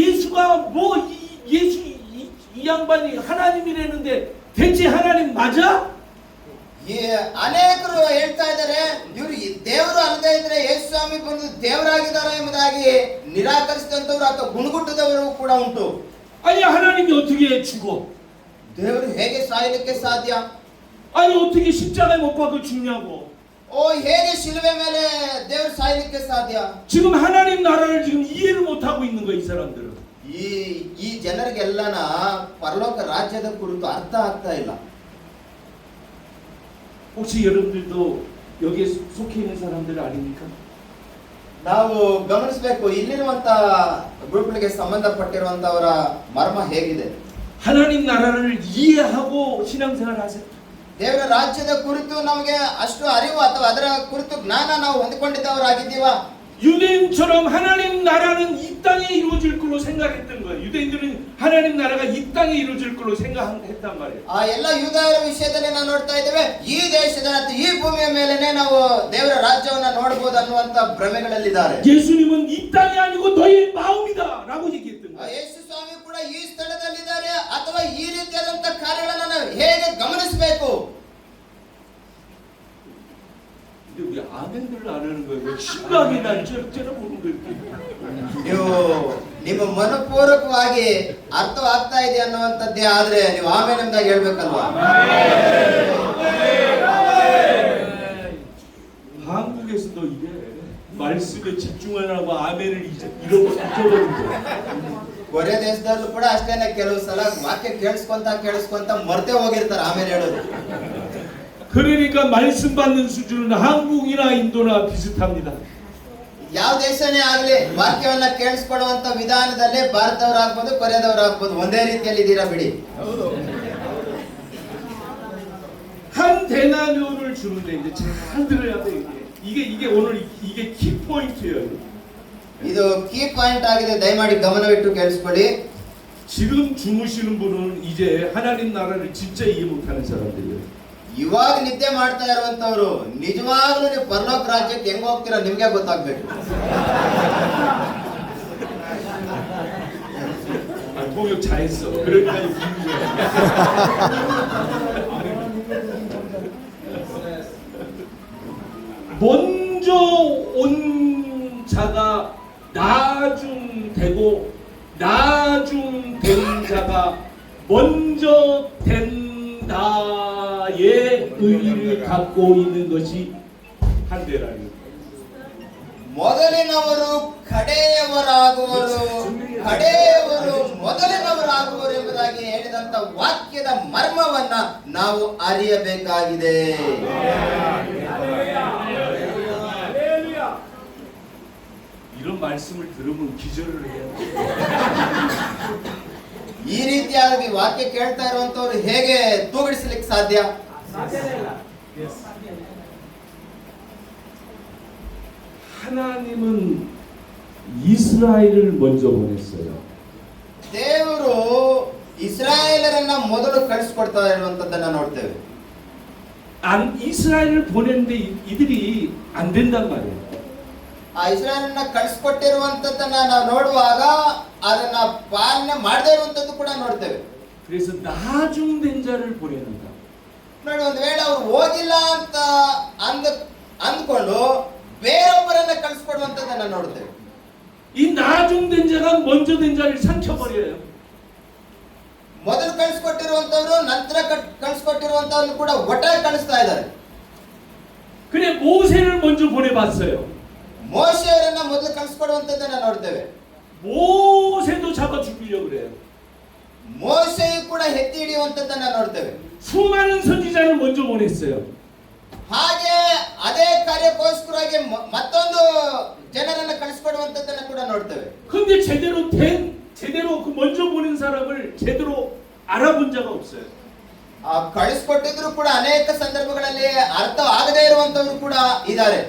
예수가 뭐 예수 이 양반이 하나님이라는데 대체 하나님 맞아? ಅನೇಕರು ಹೇಳ್ತಾ ಇದ್ದಾರೆ ಇವರು ದೇವರು ಅಲ್ಲದೆ ಇದ್ರೆ ಯೇಸು ಸ್ವಾಮಿ ಬಂದು ದೇವರಾಗಿದ್ದಾರೆ ಎಂಬುದಾಗಿ ನಿರಾಕರಿಸಿದಂತವರು ಅಥವಾ ಗುಣಗುಟ್ಟದವರು ಕೂಡ ಉಂಟು. 아니 하나님이 어떻게 죽어? ದೇವರು ಹೇಗೆ ಸಾಯಲಿಕ್ಕೆ ಸಾಧ್ಯ? 아니 어떻게 십자가에 못 박혀 죽냐고? ಹೇಗೆ ಶಿಲುಬೆ ಮೇಲೆ ದೇವರು ಸಾಯಲಿಕ್ಕೆ ಸಾಧ್ಯ? 지금 하나님 나라를 지금 이해를 못 하고 있는 거야 이 사람들은. ಈ ಜನರಿಗೆಲ್ಲನ ಪರಲೋಕ ರಾಜ್ಯದ ಕುರಿತು ಅರ್ಥ ಆಗ್ತಾ ಇಲ್ಲ. 혹시 여러분들도 여기에 속해 있는 사람들 아닙니까? ನಾವು ಗಮನಿಸಬೇಕು ಇಲ್ಲಿರುವಂತ ಗ್ರೂಪ್ಗಳಿಗೆ ಸಂಬಂಧಪಟ್ಟಿರುವಂತವರ ಮರ್ಮ ಹೇಗಿದೆ. 하나님 나라를 이해하고 신앙생활 하세요. ದೇವರ ರಾಜ್ಯದ ಕುರಿತು ನಮಗೆ ಅಷ್ಟು ಅರಿವು ಅಥವಾ ಅದರ ಕುರಿತು ಜ್ಞಾನ ನಾವು ಹೊಂದಿಕೊಂಡಿದ್ದವರಾಗಿದ್ದೀವಾ? 유대인처럼 하나님 나라는 이 땅에 이루어질 걸로 생각했던 거예요. 유대인들은 하나님 나라가 이 땅에 이루어질 걸로 생각했단 말이에요. ಆ ಎಲ್ಲ ಯೂದಾಯರ ವಿಷಯದಲ್ಲಿ ನಾವು ನೋಡ್ತಾ ಇದ್ದೇವೆ ಈ ದೇಶದ ಅಥವಾ ಈ ಭೂಮಿಯ ಮೇಲೆನೆ ನಾವು ದೇವರ ರಾಜ್ಯವನ್ನ ನೋಡಬಹುದು ಅನ್ನುವಂತ ಭ್ರಮೆಗಳಲ್ಲಿದ್ದಾರೆ. 예수님은 이 땅이 아니고 너의 마음이다라고 얘기했던 거예요. ಯೇಸು ಸ್ವಾಮಿ ಕೂಡ ಈ ಸ್ಥಳದಲ್ಲಿದ್ದಾರೆ ಅಥವಾ ಈ ರೀತಿಯಾದಂತ ಕಾರ್ಯಗಳನ್ನು ನಾವು ಹೇಗೆ ಗಮನಿಸಬೇಕು? 근데 우리 아멘들을 안 하는 거예요. 심각하게 날 째려보는 거 이렇게. ನೀವು ನಿಮ್ಮ ಮನಪೂರ್ವಕವಾಗಿ ಅರ್ಥವಾಗ್ತಾ ಇದೆ ಅನ್ನುವಂಥದ್ದೇ ಆದ್ರೆ ನೀವು ಆಮೇಲೆ ಎಂದಾಗ ಹೇಳ್ಬೇಕಲ್ವಾ? 한국에서도 이게 말씀에 집중하라고 아멘을 잊어버린 거예요. ಕೊರಿಯಾ ದೇಶದಲ್ಲೂ ಕೂಡ ಅಷ್ಟೇನೆ ಕೆಲವು ಸಲ ವಾಕ್ಯ ಕೇಳಿಸ್ಕೊಂತ ಮರ್ತೆ ಹೋಗಿರ್ತಾರೆ ಆಮೇಲೆ ಹೇಳೋದು. 그러니까 말씀 받는 수준은 한국이나 인도나 비슷합니다. ಯಾವ ದೇಶನೇ ಆಗಲಿ ವಾಕ್ಯವನ್ನ ಕೇಳಿಸ್ಕೊಳ್ಳುವಂತ ವಿಧಾನದಲ್ಲಿ ಭಾರತದವರಾಗ್ಬೋದು ಕೊರಿಯಾದವರಾಗ್ಬೋದು ಒಂದೇ ರೀತಿಯಲ್ಲಿ ಇದ್ದೀರಾ ಬಿಡಿ. 한 데나리온을 주는데 이제 잘 들어야 돼 이게 오늘 이게 키 포인트예요. ಇದು ಕೀ ಪಾಯಿಂಟ್ ಆಗಿದೆ, ದಯಮಾಡಿ ಗಮನವಿಟ್ಟು ಕೇಳಿಸ್ಕೊಳ್ಳಿ. 지금 주무시는 분은 이제 하나님 나라를 진짜 이해 못하는 사람들이에요. ಇವಾಗ ನಿದ್ದೆ ಮಾಡ್ತಾ ಇರುವಂತವ್ರು ನಿಜವಾಗ್ಲೂ ನೀವು ಪರಲೋಕ ರಾಜ್ಯಕ್ಕೆ ಹೆಂಗ್ ಹೋಗ್ತೀರಾ ನಿಮ್ಗೆ ಗೊತ್ತಾಗ್ಬೇಕು. 통역 잘했어. 그러니까 먼저 온 자가 나중되고 나중된 자가 먼저 된다의 의의를 갖고 있는 것이 한 데나리온. ಮೊದಲಿನವರು ಕಡೆಯವರಾಗುವರು, ಕಡೆಯವರು ಮೊದಲಿನವರಾಗುವರು ಎಂಬುದಾಗಿ ಹೇಳಿದಂತ ವಾಕ್ಯದ ಮರ್ಮವನ್ನ ನಾವು ಅರಿಯಬೇಕಾಗಿದೆ. 이런 말씀을 들으면 기절을 해요. ಈ ರೀತಿಯಾಗಿ ವಾಕ್ಯ ಕೇಳ್ತಾ ಇರುವಂತವ್ರು ಹೇಗೆ ತೂಗಿಡಿಸಲಿಕ್ಕೆ ಸಾಧ್ಯ? 하나님은 이스라엘을 먼저 보냈어요. ದೇವರು ಇಸ್ರಾಯೇಲರನ್ನ ಮೊದಲು ಕಳಿಸ್ಕೊಡ್ತಾ ಇರುವಂತದ್ದನ್ನ ನೋಡ್ತೇವೆ. 이스라엘을 보냈는데 이들이 안 된단 말이에요. ಆ ಇಸ್ರಾಯೇಲನ್ನ ಕಳಿಸ್ಕೊಟ್ಟಿರುವಂತದ್ದನ್ನ ನಾವು ನೋಡುವಾಗ ಅದನ್ನ ಪಾಲನೆ ಮಾಡದೇ ಇರುವಂತದ್ದು ಕೂಡ ನೋಡ್ತೇವೆ. 그래서 나중된 자를 보내는다. ನೋಡಿ, ಒಂದು ವೇಳೆ ಅವ್ರು ಹೋಗಿಲ್ಲ ಅಂತ ಅಂದ್ಕೊಂಡು ಬೇರೊಬ್ಬರನ್ನ ಕಳಿಸ್ಕೊಡುವಂತದ್ದನ್ನ ನೋಡ್ತೇವೆ. 이 나중된 자가 먼저 된 자를 삼켜버려요. ಮೊದಲು ಕಳಿಸ್ಕೊಟ್ಟಿರುವಂತವ್ರು ನಂತರ ಕಳಿಸ್ಕೊಟ್ಟಿರುವಂತವ್ರನ್ನು ಕೂಡ ಒಟ್ಟಾಗಿ ಕಳಿಸ್ತಾ ಇದ್ದಾರೆ. 그래 모세를 먼저 보내봤어요. ಮೋಶೆಯವರನ್ನ ಮೊದಲು ಕಳಿಸ್ಕೊಡುವಂತದ್ದನ್ನ ನೋಡ್ತೇವೆ. 모세도 잡아 죽이려고 그래요. ಮೋಶೆಯು ಕೂಡ ಎತ್ತಿ ಹಿಡಿಯುವಂತದ್ದನ್ನ ನೋಡ್ತೇವೆ. 수많은 선지자를 먼저 보냈어요. ಹಾಗೆ ಅದೇ ಕಾರ್ಯಕ್ಕೋಸ್ಕರವಾಗಿ ಮತ್ತೊಂದು ಜನರನ್ನ ಕಳಿಸ್ಕೊಡುವಂತದ್ದನ್ನ ಕೂಡ ನೋಡ್ತೇವೆ. 근데 제대로 그 먼저 보낸 사람을 제대로 알아본 자가 없어요. ಕಳಿಸ್ಕೊಟ್ಟಿದ್ರು ಕೂಡ ಅನೇಕ ಸಂದರ್ಭಗಳಲ್ಲಿ ಅರ್ಥ ಆಗದೇ ಇರುವಂತವರು ಕೂಡ ಇದ್ದಾರೆ.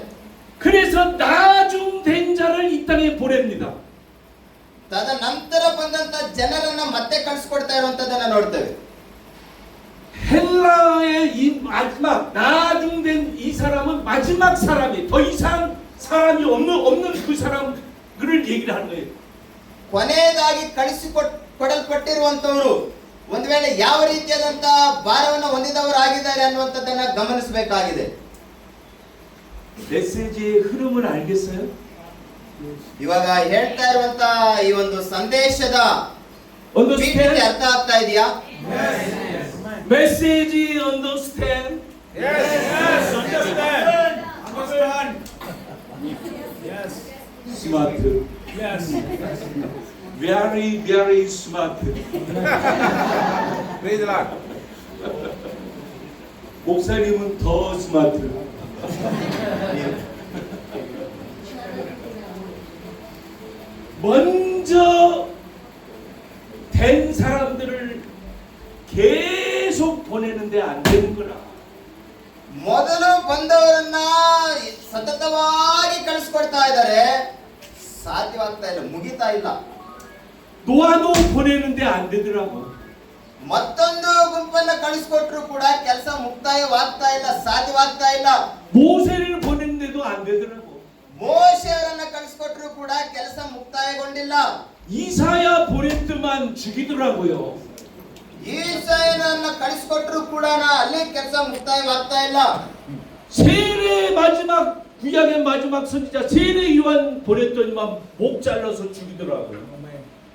그래서 나중된 자를 이 땅에 보냅니다. ತದನಂತರ ಬಂದಂತ ಜನರನ್ನ ಮತ್ತೆ ಕಳಿಸ್ಕೊಡ್ತಾ ಇರುವಂತದ್ದನ್ನ ನೋಡ್ತೇವೆ. 헬라의 이 마지막 나중된 이 사람은 마지막 사람이 더 이상 사람이 없는 그 사람을 얘기를 하는 거예요. ಕೊನೆಯದಾಗಿ ಕಳಿಸಿಕೊಡಲ್ಪಟ್ಟಿರುವಂತವರು ಒಂದು ವೇಳೆ ಯಾವ ರೀತಿಯಾದಂತ ಭಾರವನ್ನು ಹೊಂದಿದವರಾಗಿದ್ದಾರೆ ಅನ್ನುವಂಥದ್ದನ್ನ ಗಮನಿಸಬೇಕಾಗಿದೆ. 메시지의 흐름을 알겠어요? ಇವಾಗ ಹೇಳ್ತಾ ಇರುವಂತ ಈ ಒಂದು ಸಂದೇಶದ Understand? ಅರ್ಥ ಆಗ್ತಾ ಇದೆಯಾ? 메시지 understand? 스마트. Very smart. 목사님은 더 스마트. 먼저 된 사람들을 계속 보내는데 안 되는 거라. ಮೊದಲು ಬಂದವರನ್ನ ಸತತವಾಗಿ ಕಳಿಸ್ಕೊಡ್ತಾ ಇದ್ದಾರೆ, ಸಾಧ್ಯವಾಗ್ತಾ ಇಲ್ಲ, ಮುಗಿತಾ ಇಲ್ಲ. 노아도 보내는데 안 되더라고. ಮತ್ತೊಂದು ಗುಂಪನ್ನ ಕಳಿಸ್ಕೊಟ್ರು ಕೂಡ ಕೆಲಸ ಮುಕ್ತಾಯವಾಗ್ತಾ ಇಲ್ಲ, ಸಾಧ್ಯವಾಗ್ತಾ ಇಲ್ಲ. 모세를 보냈는데도 안 되더라고. ಮೋಶೆಯವರನ್ನ ಕಳಿಸ್ಕೊಟ್ರು ಕೂಡ ಕೆಲಸ ಮುಕ್ತಾಯಗೊಂಡಿಲ್ಲ. 이사야 보냈더만 죽이더라고요. ಈಸಾಯನನ್ನ ಕಳಿಸ್ಕೊಟ್ರು ಕೂಡ ಅಲ್ಲಿ ಕೆಲಸ ಮುಕ್ತಾಯವಾಗ್ತಾ ಇಲ್ಲ. 세례 마지막 구약의 마지막 선지자 세례 요한 보냈더니만 목 잘라서 죽이더라고요.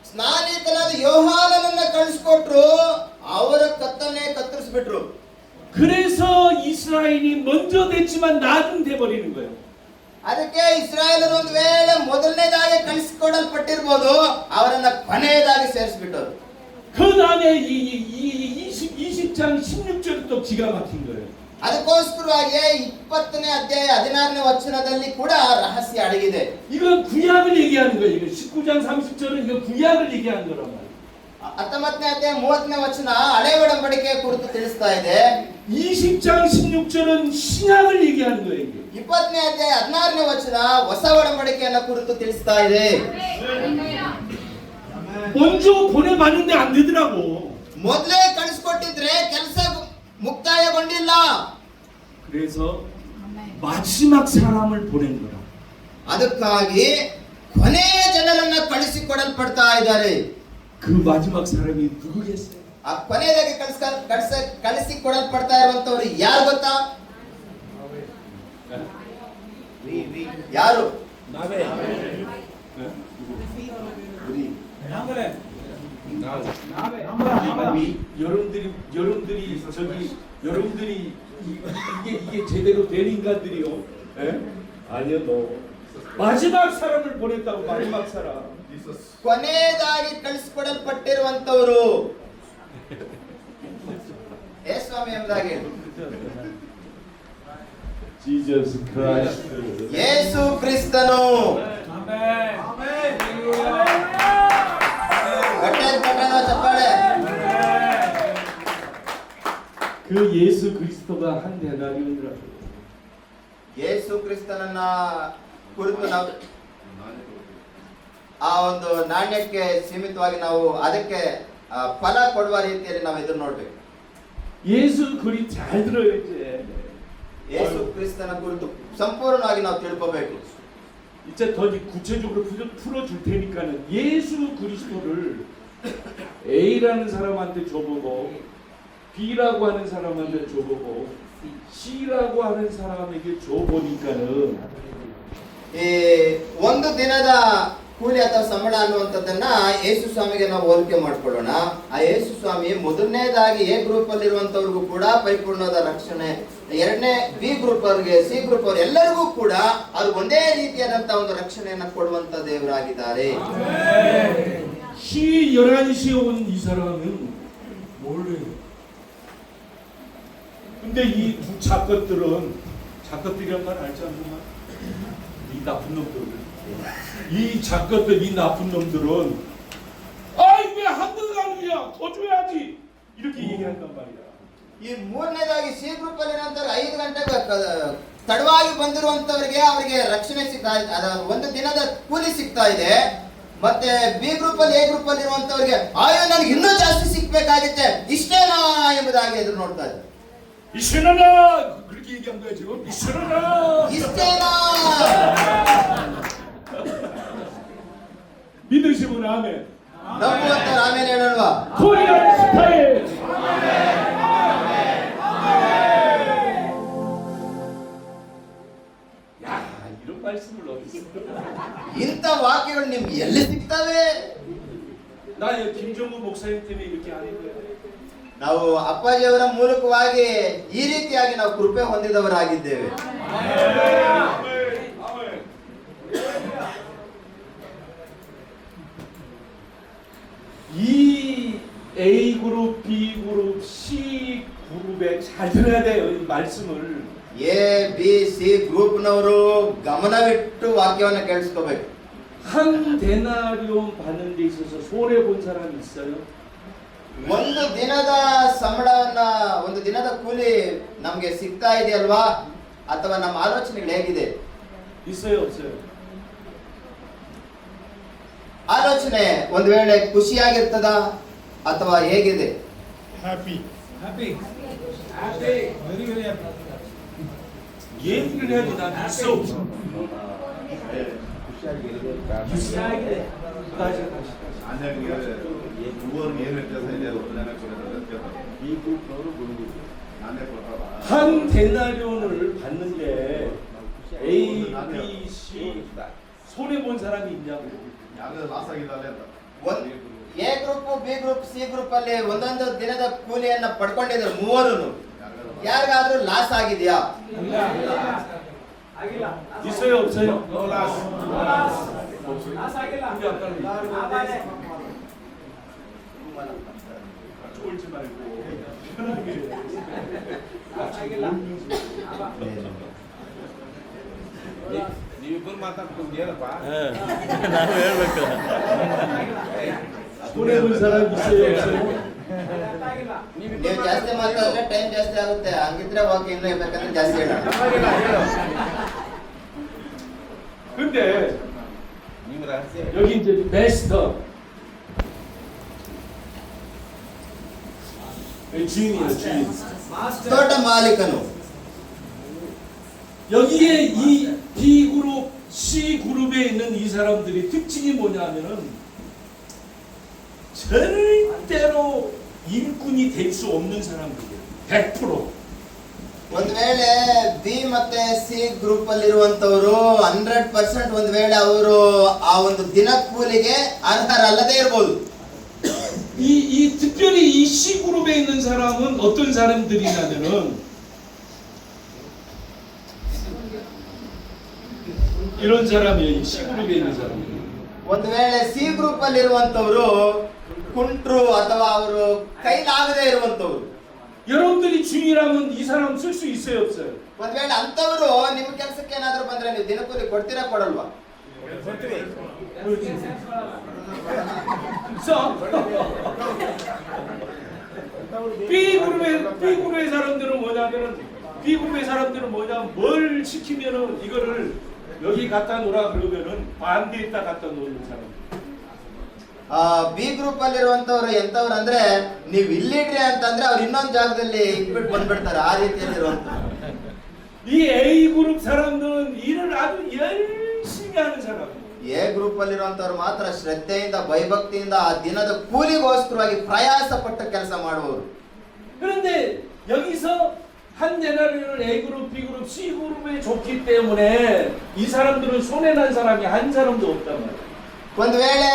ಸ್ನಾನಿಕನಾದ ಯೋಹಾನನನ್ನ ಕಳಿಸ್ಕೊಟ್ರು, ಅವರ ಕತ್ತನ್ನೇ ಕತ್ತರಿಸ್ಬಿಟ್ರು. 그래서 이스라엘이 먼저 됐지만 나중 돼버리는 거예요. ಅದಕ್ಕೆ ಇಸ್ರಾಯೇಲರು ಒಂದು ವೇಳೆ ಮೊದಲನೇದಾಗಿ ಕಳಿಸಿಕೊಡಲ್ಪಟ್ಟಿರ್ಬೋದು, ಅವರನ್ನ ಕೊನೆಯದಾಗಿ ಸೇರಿಸ್ಬಿಟ್ಟರು. 그 다음에 이 20장 16절이 또 기가 막힌 거예요. ಅದಕ್ಕೋಸ್ಕರವಾಗಿ 20ನೇ ಅಧ್ಯಾಯ 16ನೇ ವಚನದಲ್ಲಿ ಕೂಡ ರಹಸ್ಯ ಅಡಗಿದೆ. 이건 구약을 얘기하는 거예요. 이거 19장 30절은 이거 구약을 얘기하는 거란 말이에요. 19ನೇ ಅಧ್ಯಾಯ 30ನೇ ವಚನ ಹಳೆ ಒಡಂಬಡಿಕೆ ಕುರಿತು ತಿಳಿಸ್ತಾ ಇದೆ. 20장 16절은 신약을 얘기하는 거예요. 이게. 20ನೇ ಅಧ್ಯಾಯ 16ನೇ ವಚನ ಹೊಸ ಒಡಂಬಡಿಕೆಯನ್ನ ಕುರಿತು ತಿಳಿಸ್ತಾ ಇದೆ. 먼저 보내봤는데 안 되더라고. ಮೊದಲೇ ಕಳಿಸ್ಕೊಟ್ಟಿದ್ರೆ ಕೆಲಸ ಮುಕ್ತಾಯಗೊಂಡಿಲ್ಲ. 그래서 마지막 사람을 보낸 거라. ಅದಕ್ಕಾಗಿ ಕೊನೆಯ ಜನರನ್ನ ಕಳಿಸಿಕೊಡಲ್ಪಡ್ತಾ ಇದ್ದಾರೆ. 그 마지막 사람이 누구겠어요? ಆ ಕೊನೆಯದಾಗಿ ಕಳಿಸಿಕೊಡಲ್ಪಡ್ತಾ ಇರುವಂತವರು ಯಾರು ಗೊತ್ತಾ? ಯಾರು? 여러분들이 이게 제대로 된 인간들이요? 예? 아니요, 너 마지막 사람을 보냈다고. 마지막 사람. ಕೊನೆಯದಾಗಿ ಕಳಿಸಿಕೊಡಲ್ಪಟ್ಟಿರುವಂತವರು ಯೇಸುಸ್ವಾಮಿ ಎಂಬುದಾಗಿ Jesus Christ. ಯೇಸು ಕ್ರಿಸ್ತನು. ಗಟ್ಟಿಯಾಗಿ ತಟ್ಟಣ ಚಪ್ಪಾಳೆ. 그 예수 그리스도가 한 대가리더라고요. ಯೇಸು ಕ್ರಿಸ್ತನನ್ನ ಕುರಿತು ನಾವು ಆ ಒಂದು ನಾಣ್ಯಕ್ಕೆ ಸೀಮಿತವಾಗಿ ನಾವು ಅದಕ್ಕೆ ಫಲ ಕೊಡುವ ರೀತಿಯಲ್ಲಿ ನಾವು ಇದನ್ನು ನೋಡ್ಬೇಕು. 예수 그리 잘 들어요 이제. ಯೇಸು ಕ್ರಿಸ್ತನ ಕುರಿತು ಸಂಪೂರ್ಣವಾಗಿ ನಾವು ತಿಳ್ಕೋಬೇಕು. 이제 더 구체적으로 풀어줄 테니까는 예수 그리스도를 A라는 사람한테 줘보고 B라고 하는 사람한테 줘보고 C라고 하는 사람에게 줘보니까는 ಈ ಒಂದು ದಿನದ ಕೂಲಿ ಅಥವಾ ಸಂಬಳ ಅನ್ನುವಂಥದ್ದನ್ನ ಯೇಸು ಸ್ವಾಮಿಗೆ ನಾವು ಹೋಲಿಕೆ ಮಾಡ್ಕೊಳ್ಳೋಣ. ಆ ಯೇಸು ಸ್ವಾಮಿ ಮೊದಲನೇದಾಗಿ ಎ ಗ್ರೂಪ್ ಅಲ್ಲಿ ಇರುವಂತವ್ರಿಗೂ ಕೂಡ ಪರಿಪೂರ್ಣವಾದ ರಕ್ಷಣೆ, ಎರಡನೇ ಬಿ ಗ್ರೂಪ್ ಅವ್ರಿಗೆ, ಸಿ ಗ್ರೂಪ್ ಅವ್ರು ಎಲ್ಲರಿಗೂ ಕೂಡ ಅದು ಒಂದೇ ರೀತಿಯಾದಂತಹ ಒಂದು ರಕ್ಷಣೆಯನ್ನ ಕೊಡುವಂತ ದೇವರಾಗಿದ್ದಾರೆ. 시 11시에 온 이 사람은 몰래요. 근데 이 두 작것들이란 말 알지 않나? 이 나쁜 놈들. 이 작것들, 이 나쁜 놈들은 아이 왜 한국 가느냐? 더 줘야지. 이렇게 얘기한단 말이야. ಈ ಮೂರನೇದಾಗಿ ಸಿ ಗ್ರೂಪ್ ಅಲ್ಲಿ ಇರುವಂತವ್ರು 5 ಗಂಟೆಗೆ ತಡವಾಗಿ ಬಂದಿರುವಂತವರಿಗೆ ಅವರಿಗೆ ರಕ್ಷಣೆ ಸಿಗ್ತಾ ಇದೆ, ಒಂದು ದಿನದ ಕೂಲಿ ಸಿಗ್ತಾ ಇದೆ. ಮತ್ತೆ ಬಿ ಗ್ರೂಪ್ ಅಲ್ಲಿ ಎ ಗ್ರೂಪ್ ಅಲ್ಲಿ ಇರುವಂತವರಿಗೆ ಆಯೋ ನನಗೆ ಇನ್ನೂ ಜಾಸ್ತಿ ಸಿಕ್ಬೇಕಾಗುತ್ತೆ ಇಷ್ಟೇನಾ ಎಂಬುದಾಗಿ ಎದುರು ನೋಡ್ತಾ ಇದ್ದಾರೆ. 이시라나 그렇게 얘기한 거야 지금. 이시라나 ಇಷ್ಟೇನಾ 믿으시면 아멘. ನಂಬುವಂತವ್ರು ಆಮೇಲೆ ಹೇಳಲ್ವಾ? 코리아 스타일. 야 이런 말씀을 어디서? ಇಂಥ ವಾಕ್ಯಗಳು ನಿಮ್ಗೆ ಎಲ್ಲಿ ಸಿಗ್ತವೆ? 나 김정구 목사님 때문에 이렇게 하는 거야. ನಾವು ಅಪ್ಪಾಜಿಯವರ ಮೂಲಕವಾಗಿ ಈ ರೀತಿಯಾಗಿ ನಾವು ಕೃಪೆ ಹೊಂದಿದವರಾಗಿದ್ದೇವೆ. 이 A 그룹, B 그룹, C 그룹에 잘 들어야 돼요 이 말씀을. ಎ ಬಿ ಸಿ ಗ್ರೂಪ್ನವರು ಗಮನವಿಟ್ಟು ವಾಕ್ಯವನ್ನು ಕೇಳಿಸ್ಕೋಬೇಕು. 한 데나리온 받는 데 있어서 손해 본 사람이 있어요? ಒಂದು ದಿನದ ಸಂಬಳವನ್ನ, ಒಂದು ದಿನದ ಕೂಲಿ ನಮ್ಗೆ ಸಿಗ್ತಾ ಇದೆಯಲ್ವಾ, ಅಥವಾ ನಮ್ಮ ಆಲೋಚನೆಗಳು ಹೇಗಿದೆ? 있어요 없어요? ಆಲೋಚನೆ ಒಂದು ವೇಳೆ ಖುಷಿಯಾಗಿರ್ತದ ಅಥವಾ ಹೇಗಿದೆ? Happy. Happy. Very very happy. 얘기를 해야지 난 있어 없어. 한 데나리온을 받는데 A, B, C 손해 본 사람이 있냐고. A group B group C group ಅಲ್ಲಿ ಒಂದೊಂದು ದಿನದ ಕೂಲಿಯನ್ನ ಪಡ್ಕೊಂಡಿದ್ರು ಮೂವರು. ಯಾರಿಗಾದ್ರೂ ಲಾಸ್ ಆಗಿದೆಯಾ? 있어요 없어요? 쫄지 말고 편하게 ನೀವಿಬ್ಬರು ಮಾತಾಡ್ಕೊಂಡು ಏನಪ್ಪ? ನಾನು ಹೇಳ್ಬೇಕು. 손해 본 사람 있어요 없어요? ನೀವು ಜಾಸ್ತಿ ಮಾತಾಡಿದ್ರೆ ಟೈಮ್ ಜಾಸ್ತಿ ಆಗುತ್ತೆ. ಹಂಗಿದ್ರೆ ವಾಕ್ಯ ಇನ್ನೂ ಇರ್ಬೇಕಂದ್ರೆ ಜಾಸ್ತಿ ಹೇಳೋಣ. 근데 ನೀವು ರಹಸ್ಯ 여기 이제 메스터 주인이에요 주인. ತೋಟ ಮಾಲೀಕನು 여기에 이 B 그룹, C 그룹에 있는 이 사람들이 특징이 뭐냐면은 절대로 일꾼이 될 수 없는 사람들이에요. 100%. ಒಂದ್ ವೇಳೆ ಬಿ ಮತ್ತೆ ಸಿ ಗ್ರೂಪ್ ಅಲ್ಲಿ ಇರುವಂತವರು 100% ಒಂದ್ ವೇಳೆ ಅವರು ಆ ಒಂದು ದಿನ ಕೂಲಿಗೆ ಅರ್ಹರಲ್ಲದೆ ಇರಬಹುದು. 이 특별히 이 C 그룹에 있는 사람은 어떤 사람들이냐면은 이런 사람이에요. 이 C 그룹에 있는 사람. ಒಂದ್ ವೇಳೆ ಸಿ ಗ್ರೂಪ್ ಅಲ್ಲಿ ಇರುವಂತವರು ಕುಂಟ್ರು ಅಥವಾ ಅವರು ಕೈಲಾಗದೆ ಇರುವಂತವ್ರು. 여러분들이 주인이라면 이 사람 쓸 수 있어요 없어요? ಒಂದ್ ವೇಳೆ ಅಂತವರು ನಿಮ್ಮ ಕೆಲಸಕ್ಕೆ ಏನಾದ್ರು ಬಂದ್ರೆ ನೀವು ದಿನಕೂಲಿ ಕೊಡ್ತೀರಾ ಕೊಡಲ್ವಾ? B 그룹의 사람들은 뭐냐면은 뭘 시키면은 이거를 여기 갖다 놓으라 그러면은 반대에다 갖다 놓는 사람. ಬಿ ಗ್ರೂಪ್ ಅಲ್ಲಿ ಇರುವಂತವ್ರು ಎಂತವ್ರು ಅಂದ್ರೆ ನೀವು ಇಲ್ಲಿಡ್ರಿ ಅಂತಂದ್ರೆ ಅವ್ರು ಇನ್ನೊಂದು ಜಾಗದಲ್ಲಿ ಇಟ್ಬಿಟ್ಟು ಬಂದ್ಬಿಡ್ತಾರೆ. ಆ ರೀತಿಯಲ್ಲಿ ಇರುವಂತವ್ರು. 이 A 그룹 사람들은 일을 아주 열심히 하는 사람. ಎ ಗ್ರೂಪ್ ಅಲ್ಲಿ ಇರುವಂತವ್ರು ಮಾತ್ರ ಶ್ರದ್ಧೆಯಿಂದ ಭಯಭಕ್ತಿಯಿಂದ ಆ ದಿನದ ಕೂಲಿಗೋಸ್ಕರವಾಗಿ ಪ್ರಯಾಸ ಪಟ್ಟು ಕೆಲಸ ಮಾಡುವವರು. 그런데 여기서 한 데나리온을 A그룹, B그룹, C그룹에 줬기 때문에 이 사람들은 손해난 사람이 한 사람도 없단 말이에요. ಒಂದು ವೇಳೆ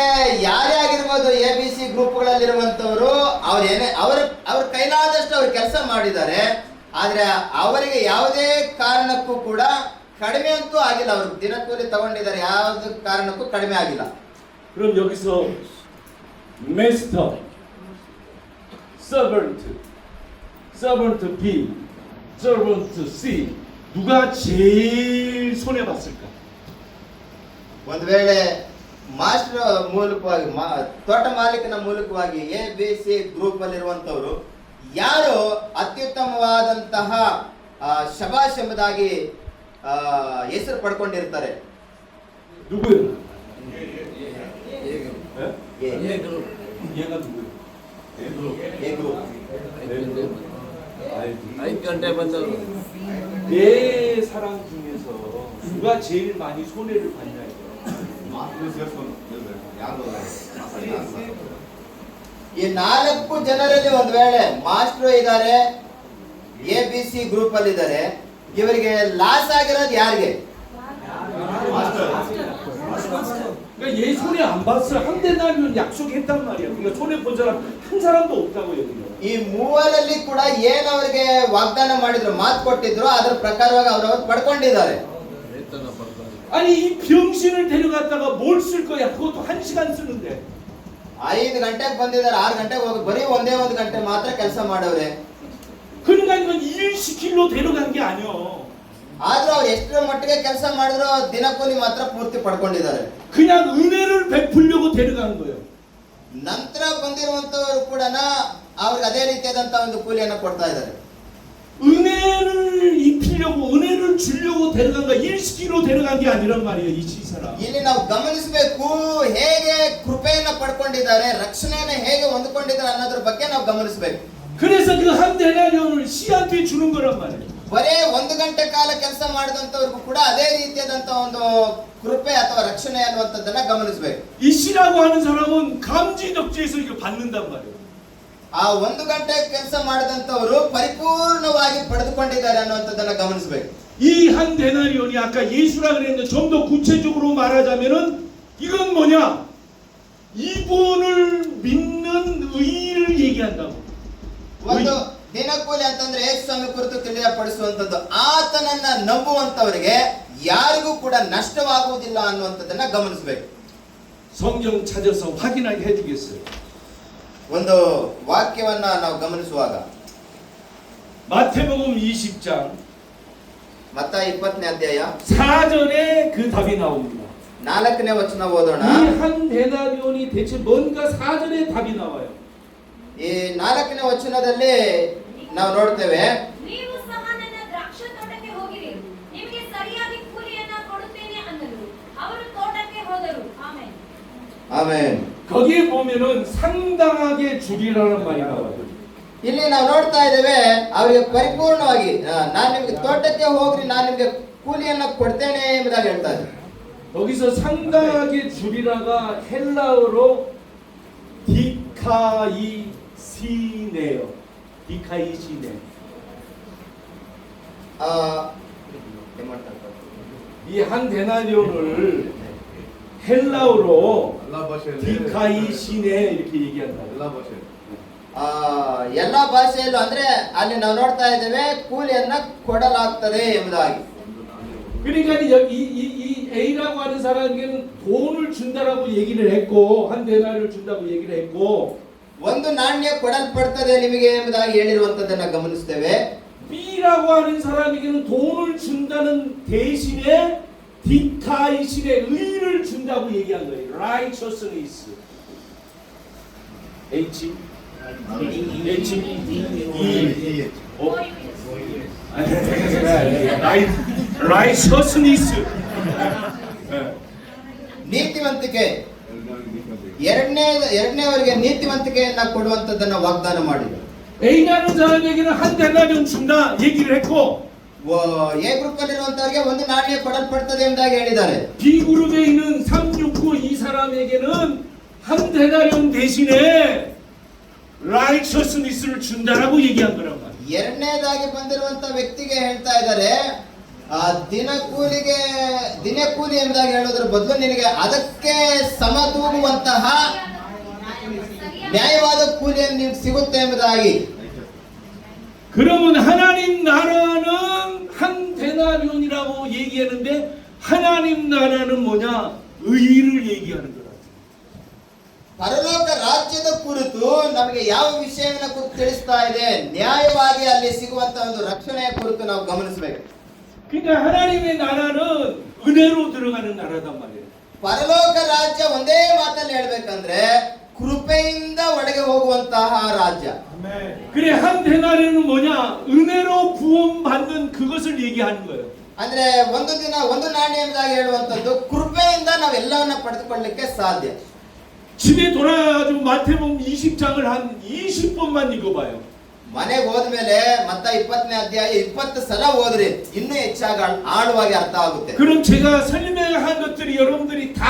ಯಾರೇ ಆಗಿರ್ಬೋದು ABC ಗ್ರೂಪ್ಗಳಲ್ಲಿರುವಂತವರು ಅವ್ರ ಕೈಲಾದಷ್ಟು ಅವ್ರು ಕೆಲಸ ಮಾಡಿದ್ದಾರೆ. ಆದ್ರೆ ಅವರಿಗೆ ಯಾವುದೇ ಕಾರಣಕ್ಕೂ ಕೂಡ ಕಡಿಮೆ ಅಂತೂ ಆಗಿಲ್ಲ. ಅವರು ದಿನಕೂಲಿ ತಗೊಂಡಿದ್ದಾರೆ, ಯಾವುದೇ ಕಾರಣಕ್ಕೂ ಕಡಿಮೆ ಆಗಿಲ್ಲ. 그럼 여기서 마스터, 서번트 B, 서번트 C 누가 제일 손해 봤을까? ಒಂದು ವೇಳೆ ಮಾಸ್ಟರ್ ಮೂಲಕವಾಗಿ ತೋಟ ಮಾಲೀಕನ ಮೂಲಕವಾಗಿ ABC ಗ್ರೂಪ್ ಅಲ್ಲಿರುವಂತವರು ಯಾರು ಅತ್ಯುತ್ತಮವಾದಂತಹ ಶಬಾಷ್ ಎಂಬುದಾಗಿ ಹೆಸರು ಪಡ್ಕೊಂಡಿರ್ತಾರೆ? 누구예요? ಎ 얘가 누구예요? ಗ್ರೂಪ್. ಐದು ಗಂಟೆ ಬಂದವರು 내 사랑 중에서 누가 제일 많이 손해를 봤냐 이거. ಈ 4 ಜನರಲ್ಲಿ ಒಂದು ವೇಳೆ ಮಾಸ್ಟರ್ ಇದ್ದಾರೆ, ABC ಗ್ರೂಪ್ ಅಲ್ಲಿ ಇದ್ದಾರೆ, ಇವರಿಗೆ ಲಾಸ್ ಆಗಿರೋದು ಯಾರಿಗೆ? 그러니까 얘 손해 안 봤어. 한 대나리온 약속했단 말이야. 그러니까 손해 본 사람 한 사람도 없다고 여기는. ಈ ಮೂವರಲ್ಲಿ ಕೂಡ ಏನ್ ಅವರಿಗೆ ವಾಗ್ದಾನ ಮಾಡಿದ್ರು, ಮಾತು ಕೊಟ್ಟಿದ್ರು, ಅದರ ಪ್ರಕಾರವಾಗಿ ಅವರು ಪಡ್ಕೊಂಡಿದ್ದಾರೆ. ವೇತನ ಪಡ್ಕೊಂಡು 아니 이 병신을 데려갔다가 뭘 쓸 거야? 그것도 1시간 쓰는데. 5 ಗಂಟೆಗೆ ಬಂದಿದ್ದಾರೆ, 6 ಗಂಟೆಗೆ ಹೋಗಿ ಬರೀ ಒಂದೇ 1 ಗಂಟೆ ಮಾತ್ರ ಕೆಲಸ ಮಾಡವ್ರೆ. 그러니까 이건 일 시킬로 데려간 게 아니야. ಆದ್ರೂ ಅವ್ರು ಎಷ್ಟರ ಮಟ್ಟಿಗೆ ಕೆಲಸ ಮಾಡಿದ್ರು ದಿನಕೂಲಿ ಮಾತ್ರ ಪೂರ್ತಿ ಪಡ್ಕೊಂಡಿದ್ದಾರೆ. 그냥 은혜를 베풀려고 데려간 거예요. ನಂತರ ಬಂದಿರುವಂತವರು ಕೂಡ ಅವ್ರಿಗೆ ಅದೇ ರೀತಿಯಾದಂತಹ ಒಂದು ಕೂಲಿಯನ್ನು ಕೊಡ್ತಾ ಇದ್ದಾರೆ. 은혜를 입히려고 은혜를 주려고 데려간 거 일 시키러 데려간 게 아니란 말이에요. 이 사람. ಇಲ್ಲಿ ನಾವು ಗಮನಿಸಬೇಕು, ಹೇಗೆ ಕೃಪೆಯನ್ನ ಪಡ್ಕೊಂಡಿದ್ದಾರೆ, ರಕ್ಷಣೆಯನ್ನ ಹೇಗೆ ಹೊಂದಿಕೊಂಡಿದ್ದಾರೆ ಅನ್ನೋದ್ರ ಬಗ್ಗೆ ನಾವು ಗಮನಿಸಬೇಕು. 그래서 그 한 데나리온을 C한테 주는 거란 말이에요. ಬರೇ 1 ಗಂಟೆ ಕಾಲ ಕೆಲಸ ಮಾಡಿದಂತವ್ರಿಗೂ ಕೂಡ ಅದೇ ರೀತಿಯಾದಂತಹ ಒಂದು ಕೃಪೆ ಅಥವಾ ರಕ್ಷಣೆ ಅನ್ನುವಂಥದ್ದನ್ನ ಗಮನಿಸಬೇಕು. 이 C라고 하는 사람은 감지덕지에서 이거 받는단 말이에요. ಆ 1 ಗಂಟೆ ಕೆಲಸ ಮಾಡಿದಂತವರು ಪರಿಪೂರ್ಣವಾಗಿ ಪಡೆದುಕೊಂಡಿದ್ದಾರೆ ಅನ್ನುವಂಥದ್ದನ್ನ ಗಮನಿಸಬೇಕು. 이 한 데나리온이 아까 예수라 그랬는데 좀 더 구체적으로 말하자면은 이건 뭐냐? 이분을 믿는 의를 얘기한다고. ಒಂದು ದಿನಕೂಲಿ ಅಂತಂದ್ರೆ ಯೇಸು ಸ್ವಾಮಿ ಕುರಿತು ತಿಳಿಯಪಡಿಸುವಂತದ್ದು, ಆತನನ್ನ ನಂಬುವಂತವರಿಗೆ ಯಾರಿಗೂ ಕೂಡ ನಷ್ಟವಾಗುವುದಿಲ್ಲ ಅನ್ನುವಂಥದ್ದನ್ನ ಗಮನಿಸಬೇಕು. 성경 찾아서 확인하게 해주겠어요. ಒಂದು ವಾಕ್ಯವನ್ನ ನಾವು ಗಮನಿಸುವಾಗ 마태복음 20장 ಮತ್ತಾಯ 20ನೇ ಅಧ್ಯಾಯ 4절에 그 답이 나옵니다. 4ನೇ ವಚನ ಓದೋಣ. 이 한 데나리온이 대체 뭔가 4절에 답이 나와요. ಈ 4ನೇ ವಚನದಲ್ಲಿ ನಾವು ನೋಡ್ತೇವೆ, ನೀವು ಸಹ ನನ್ನ ದ್ರಾಕ್ಷಿ ತೋಟಕ್ಕೆ ಹೋಗಿರಿ, ನಿಮಗೆ ಸರಿಯಾಗಿ ಕೂಲಿಯನ್ನ ಕೊಡುತ್ತೇನೆ ಅಂದರು. ಅವರು ತೋಟಕ್ಕೆ ಹೋದರು. ಆಮೆನ್. ಆಮೆನ್. 거기에 보면은 상당하게 줄이라는 말이 나와요. ಇಲ್ಲಿ ನಾವು ನೋಡ್ತಾ ಇದ್ದೇವೆ, ಅವರಿಗೆ ಪರಿಪೂರ್ಣವಾಗಿ ನಾನು ನಿಮ್ಗೆ ತೋಟಕ್ಕೆ ಹೋಗ್ರಿ, ನಾನು ನಿಮ್ಗೆ ಕೂಲಿಯನ್ನ ಕೊಡ್ತೇನೆ ಎಂಬುದಾಗಿ ಹೇಳ್ತಾ ಇದ್ದಾರೆ. 여기서 상당하게 줄이라가 헬라어로 디카이시네요. 디카이시네. 이 한 데나리온을 헬라어로 디카이시네 이렇게 얘기한다. ಎಲ್ಲಾ ಭಾಷೆಯಲ್ಲೂ ಅಂದ್ರೆ ಅಲ್ಲಿ ನಾವು ನೋಡ್ತಾ ಇದ್ದೇವೆ ಕೂಲಿಯನ್ನ ಕೊಡಲಾಗ್ತದೆ ಎಂಬುದಾಗಿ. 그러니까 이 A라고 하는 사람에게는 돈을 준다라고 얘기를 했고 한 데나리온을 준다고 얘기를 했고 ಒಂದು ನಾಣ್ಯ ಕೊಡಲ್ಪಡ್ತದೆ ನಿಮಗೆ ಎಂಬುದಾಗಿ ಹೇಳಿರುವಂತದ್ದನ್ನ ಗಮನಿಸ್ತೇವೆ. B라고 하는 사람에게는 돈을 준다는 대신에 디카이신의 의를 준다고 얘기한 거예요. righteousness. H righteousness. ನೀತಿವಂತಿಕೆ, ಎರಡನೇವರಿಗೆ ನೀತಿವಂತಿಕೆಯನ್ನ ಕೊಡುವಂತದ್ದನ್ನ ವಾಗ್ದಾನ ಮಾಡಿದ್ರು. A라는 사람에게는 한 데나리온 준다 얘기를 했고 ಎ ಗ್ರೂಪ್ ಅಲ್ಲಿರುವಂತವರಿಗೆ ಒಂದು ನಾಣ್ಯ ಕೊಡಲ್ಪಡ್ತದೆ ಎಂಬುದಾಗಿ ಹೇಳಿದ್ದಾರೆ. B 그룹에 있는 369 이 사람에게는 한 데나리온 대신에 righteousness를 준다라고 얘기한 거란 말이에요. ಎರಡನೇದಾಗಿ ಬಂದಿರುವಂತ ವ್ಯಕ್ತಿಗೆ ಹೇಳ್ತಾ ಇದ್ದಾರೆ, ದಿನ ಕೂಲಿ ಎಂಬುದಾಗಿ ಹೇಳೋದ್ರ ಬದಲು ನಿನಗೆ ಅದಕ್ಕೆ ಸಮತೂಗುವಂತಹ ನ್ಯಾಯವಾದ ಕೂಲಿಯನ್ನು ನಿಮ್ಗೆ ಸಿಗುತ್ತೆ ಎಂಬುದಾಗಿ. 그러면 하나님 나라는 한 데나리온이라고 얘기하는데 하나님 나라는 뭐냐? 의를 얘기하는 거라. ಪರಲೋಕ ರಾಜ್ಯದ ಕುರಿತು ನಮಗೆ ಯಾವ ವಿಷಯವನ್ನು ಕುರಿತು ತಿಳಿಸ್ತಾ ಇದೆ? ನ್ಯಾಯವಾಗಿ ಅಲ್ಲಿ ಸಿಗುವಂತ ಒಂದು ರಕ್ಷಣೆಯ ಕುರಿತು ನಾವು ಗಮನಿಸಬೇಕು. 그러니까 하나님의 나라는 은혜로 들어가는 나라단 말이에요. ಪರಲೋಕ ರಾಜ್ಯ ಒಂದೇ ಮಾತಲ್ಲಿ ಹೇಳ್ಬೇಕಂದ್ರೆ ಕೃಪೆಯಿಂದ ಒಳಗೆ ಹೋಗುವಂತಹ ರಾಜ್ಯ. 그래 한 데나리온은 뭐냐? 은혜로 구원받는 그것을 얘기하는 거예요. ಅಂದ್ರೆ ಒಂದು ದಿನ ಒಂದು ನಾಣ್ಯ ಎಂಬುದಾಗಿ ಹೇಳುವಂತದ್ದು ಕೃಪೆಯಿಂದ ನಾವೆಲ್ಲವನ್ನ ಪಡೆದುಕೊಳ್ಳಲಿಕ್ಕೆ ಸಾಧ್ಯ. 집에 돌아가가지고 마태복음 20장을 한 20번만 읽어봐요. ಮನೆಗೆ ಹೋದ್ಮೇಲೆ ಮತ್ತ 20ನೇ ಅಧ್ಯಾಯ 20 ಸಲ ಓದ್ರಿ, ಇನ್ನೂ ಹೆಚ್ಚಾಗಿ ಆಳವಾಗಿ ಅರ್ಥ ಆಗುತ್ತೆ. 그럼 제가 설명한 것들이 여러분들이 다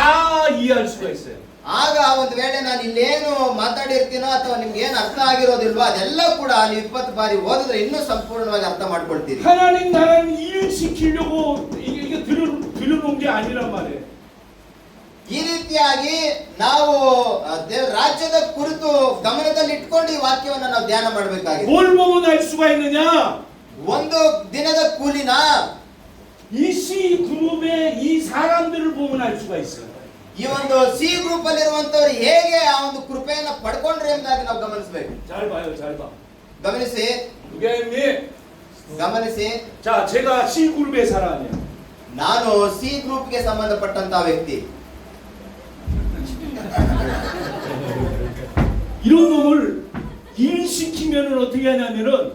이해할 수가 있어요. ಆಗ ಒಂದು ವೇಳೆ ನಾನು ಇಲ್ಲೇನು ಮಾತಾಡಿರ್ತೀನೋ ಅಥವಾ ನಿಮ್ಗೆ ಏನು ಅರ್ಥ ಆಗಿರೋದಿಲ್ವೋ ಅದೆಲ್ಲ ಕೂಡ ನೀವು 20 ಬಾರಿ ಓದಿದ್ರೆ ಇನ್ನೂ ಸಂಪೂರ್ಣವಾಗಿ ಅರ್ಥ ಮಾಡ್ಕೊಳ್ತೀರಿ. 하나님 나라는 일시키려고 이게 들어놓은 게 아니란 말이에요. ಈ ರೀತಿಯಾಗಿ ನಾವು ದೇವ ರಾಜ್ಯದ ಕುರಿತು ಗಮನದಲ್ಲಿ ಇಟ್ಕೊಂಡು ಈ ವಾಕ್ಯವನ್ನು ನಾವು ಧ್ಯಾನ ಮಾಡಬೇಕಾಗಿದೆ. 뭘 보면 알 수가 있느냐? ಒಂದು ದಿನದ ಕೂಲಿನ 이 C 그룹의 이 사람들을 보면 알 수가 있어요. ಈ ಒಂದು ಸಿ ಗ್ರೂಪ್ ಅಲ್ಲಿ ಇರುವಂತವರು ಹೇಗೆ ಆ ಒಂದು ಕೃಪೆಯನ್ನ ಪಡ್ಕೊಂಡ್ರೆ ಎಂಬುದಾಗಿ ನಾವು ಗಮನಿಸಬೇಕು. 잘 봐요, 잘 봐. ಗಮನಿಸಿ 무게님, ಗಮನಿಸಿ. 자, 제가 C 그룹의 사람이에요. ನಾನು ಸಿ ಗ್ರೂಪ್ಗೆ ಸಂಬಂಧಪಟ್ಟಂತ ವ್ಯಕ್ತಿ. 이런 놈을 일시키면은 어떻게 하냐면은